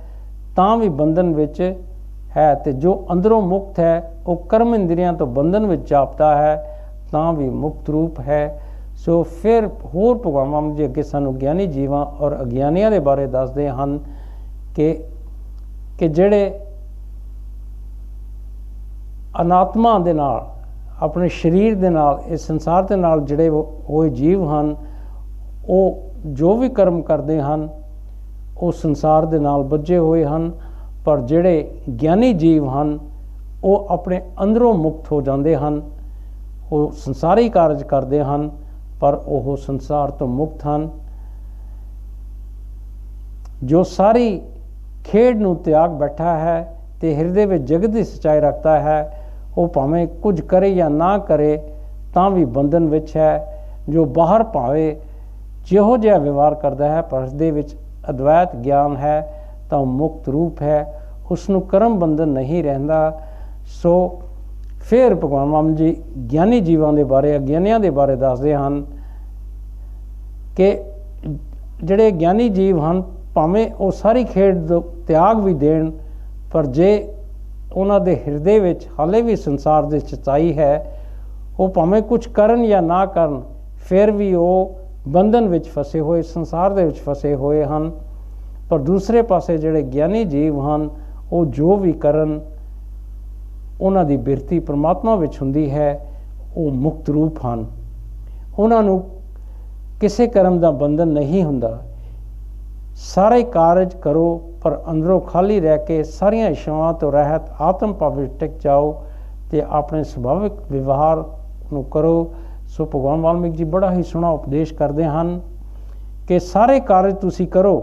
ਤਾਂ ਵੀ ਬੰਧਨ ਵਿੱਚ ਹੈ, ਤੇ ਜੋ ਅੰਦਰੋਂ ਮੁਕਤ ਹੈ ਉਹ ਕਰਮ ਇੰਦਰੀਆਂ ਤੋਂ ਬੰਧਨ ਵਿੱਚ ਜਾਪਦਾ ਹੈ ਤਾਂ ਵੀ ਮੁਕਤ ਰੂਪ ਹੈ। ਸੋ ਫਿਰ ਹੋਰ ਭਗਵਾਨ ਬਾਬਾ ਜੀ ਅੱਗੇ ਸਾਨੂੰ ਗਿਆਨੀ ਜੀਵਾਂ ਔਰ ਅਗਿਆਨੀਆਂ ਦੇ ਬਾਰੇ ਦੱਸਦੇ ਹਨ ਕਿ ਜਿਹੜੇ ਅਨਾਤਮਾ ਦੇ ਨਾਲ ਆਪਣੇ ਸਰੀਰ ਦੇ ਨਾਲ ਇਸ ਸੰਸਾਰ ਦੇ ਨਾਲ ਜਿਹੜੇ ਹੋਏ ਜੀਵ ਹਨ ਉਹ ਜੋ ਵੀ ਕਰਮ ਕਰਦੇ ਹਨ ਉਹ ਸੰਸਾਰ ਦੇ ਨਾਲ ਬੱਝੇ ਹੋਏ ਹਨ, ਪਰ ਜਿਹੜੇ ਗਿਆਨੀ ਜੀਵ ਹਨ ਉਹ ਆਪਣੇ ਅੰਦਰੋਂ ਮੁਕਤ ਹੋ ਜਾਂਦੇ ਹਨ। ਉਹ ਸੰਸਾਰੀ ਕਾਰਜ ਕਰਦੇ ਹਨ ਪਰ ਉਹ ਸੰਸਾਰ ਤੋਂ ਮੁਕਤ ਹਨ। ਜੋ ਸਾਰੀ ਖੇਡ ਨੂੰ ਤਿਆਗ ਬੈਠਾ ਹੈ ਤੇ ਹਿਰਦੇ ਵਿੱਚ ਜਗਤ ਦੀ ਸੱਚਾਈ ਰੱਖਦਾ ਹੈ, ਉਹ ਭਾਵੇਂ ਕੁਝ ਕਰੇ ਜਾਂ ਨਾ ਕਰੇ ਤਾਂ ਵੀ ਬੰਧਨ ਵਿੱਚ ਹੈ। ਜੋ ਬਾਹਰ ਭਾਵੇਂ ਜਿਹੋ ਜਿਹਾ ਵਿਵਹਾਰ ਕਰਦਾ ਹੈ ਪਰ ਹਿਰਦੇ ਵਿੱਚ ਅਦਵੈਤ ਗਿਆਨ ਹੈ ਤਾਂ ਉਹ ਮੁਕਤ ਰੂਪ ਹੈ, ਉਸ ਨੂੰ ਕਰਮ ਬੰਧਨ ਨਹੀਂ ਰਹਿੰਦਾ। ਸੋ ਫਿਰ ਭਗਵਾਨ ਬਾਬਾ ਜੀ ਗਿਆਨੀ ਜੀਵਾਂ ਦੇ ਬਾਰੇ ਅਗਿਆਨੀਆਂ ਦੇ ਬਾਰੇ ਦੱਸਦੇ ਹਨ ਕਿ ਜਿਹੜੇ ਗਿਆਨੀ ਜੀਵ ਹਨ ਭਾਵੇਂ ਉਹ ਸਾਰੀ ਖੇਡ ਤਿਆਗ ਵੀ ਦੇਣ, ਪਰ ਜੇ ਉਹਨਾਂ ਦੇ ਹਿਰਦੇ ਵਿੱਚ ਹਾਲੇ ਵੀ ਸੰਸਾਰ ਦੀ ਸੱਚਾਈ ਹੈ, ਉਹ ਭਾਵੇਂ ਕੁਝ ਕਰਨ ਜਾਂ ਨਾ ਕਰਨ ਫਿਰ ਵੀ ਉਹ ਬੰਧਨ ਵਿੱਚ ਫਸੇ ਹੋਏ ਸੰਸਾਰ ਦੇ ਵਿੱਚ ਫਸੇ ਹੋਏ ਹਨ। ਪਰ ਦੂਸਰੇ ਪਾਸੇ ਜਿਹੜੇ ਗਿਆਨੀ ਜੀਵ ਹਨ ਉਹ ਜੋ ਵੀ ਕਰਨ ਉਹਨਾਂ ਦੀ ਬਿਰਤੀ ਪਰਮਾਤਮਾ ਵਿੱਚ ਹੁੰਦੀ ਹੈ, ਉਹ ਮੁਕਤ ਰੂਪ ਹਨ। ਉਹਨਾਂ ਨੂੰ ਕਿਸੇ ਕਰਮ ਦਾ ਬੰਧਨ ਨਹੀਂ ਹੁੰਦਾ। ਸਾਰੇ ਕਾਰਜ ਕਰੋ ਪਰ ਅੰਦਰੋਂ ਖਾਲੀ ਰਹਿ ਕੇ ਸਾਰੀਆਂ ਇੱਛਾਵਾਂ ਤੋਂ ਰਹਿਤ ਆਤਮ ਭਾਵ ਵਿੱਚ ਟਿਕ ਜਾਓ ਤੇ ਆਪਣੇ ਸੁਭਾਵਿਕ ਵਿਵਹਾਰ ਨੂੰ ਕਰੋ। ਸੋ ਭਗਵਾਨ ਵਾਲਮੀਕ ਜੀ ਬੜਾ ਹੀ ਸੋਹਣਾ ਉਪਦੇਸ਼ ਕਰਦੇ ਹਨ ਕਿ ਸਾਰੇ ਕਾਰਜ ਤੁਸੀਂ ਕਰੋ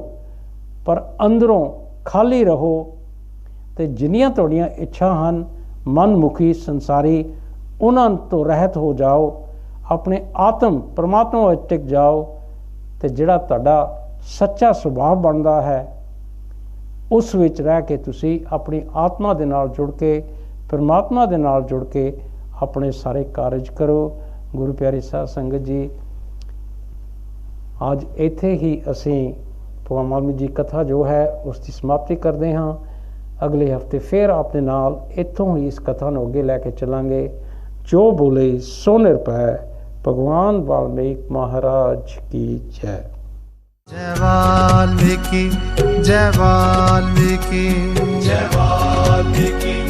ਪਰ ਅੰਦਰੋਂ ਖਾਲੀ ਰਹੋ ਤੇ ਜਿੰਨੀਆਂ ਤੁਹਾਡੀਆਂ ਇੱਛਾ ਹਨ ਮਨਮੁਖੀ ਸੰਸਾਰੀ ਉਹਨਾਂ ਤੋਂ ਰਹਿਤ ਹੋ ਜਾਓ, ਆਪਣੇ ਆਤਮ ਪਰਮਾਤਮਾ ਵਿੱਚ ਟਿਕ ਜਾਓ ਤੇ ਜਿਹੜਾ ਤੁਹਾਡਾ ਸੱਚਾ ਸੁਭਾਅ ਬਣਦਾ ਹੈ ਉਸ ਵਿੱਚ ਰਹਿ ਕੇ ਤੁਸੀਂ ਆਪਣੀ ਆਤਮਾ ਦੇ ਨਾਲ ਜੁੜ ਕੇ ਪਰਮਾਤਮਾ ਦੇ ਨਾਲ ਜੁੜ ਕੇ ਆਪਣੇ ਸਾਰੇ ਕਾਰਜ ਕਰੋ। ਗੁਰੂ ਪਿਆਰੀ ਸਾਧ ਸੰਗਤ ਜੀ, ਅੱਜ ਇੱਥੇ ਹੀ ਅਸੀਂ ਭਗਵਾਨ ਵਾਲਮੀਕ ਜੀ ਕਥਾ ਜੋ ਹੈ ਉਸ ਦੀ ਸਮਾਪਤੀ ਕਰਦੇ ਹਾਂ। ਅਗਲੇ ਹਫਤੇ ਫਿਰ ਆਪਣੇ ਨਾਲ ਇੱਥੋਂ ਹੀ ਇਸ ਕਥਾ ਨੂੰ ਅੱਗੇ ਲੈ ਕੇ ਚੱਲਾਂਗੇ। जो बोले सो निरभय भगवान वाल्मीकि महाराज की जय। जय वाल्मीकि जय वाल्मीकि जय वाल्मीकि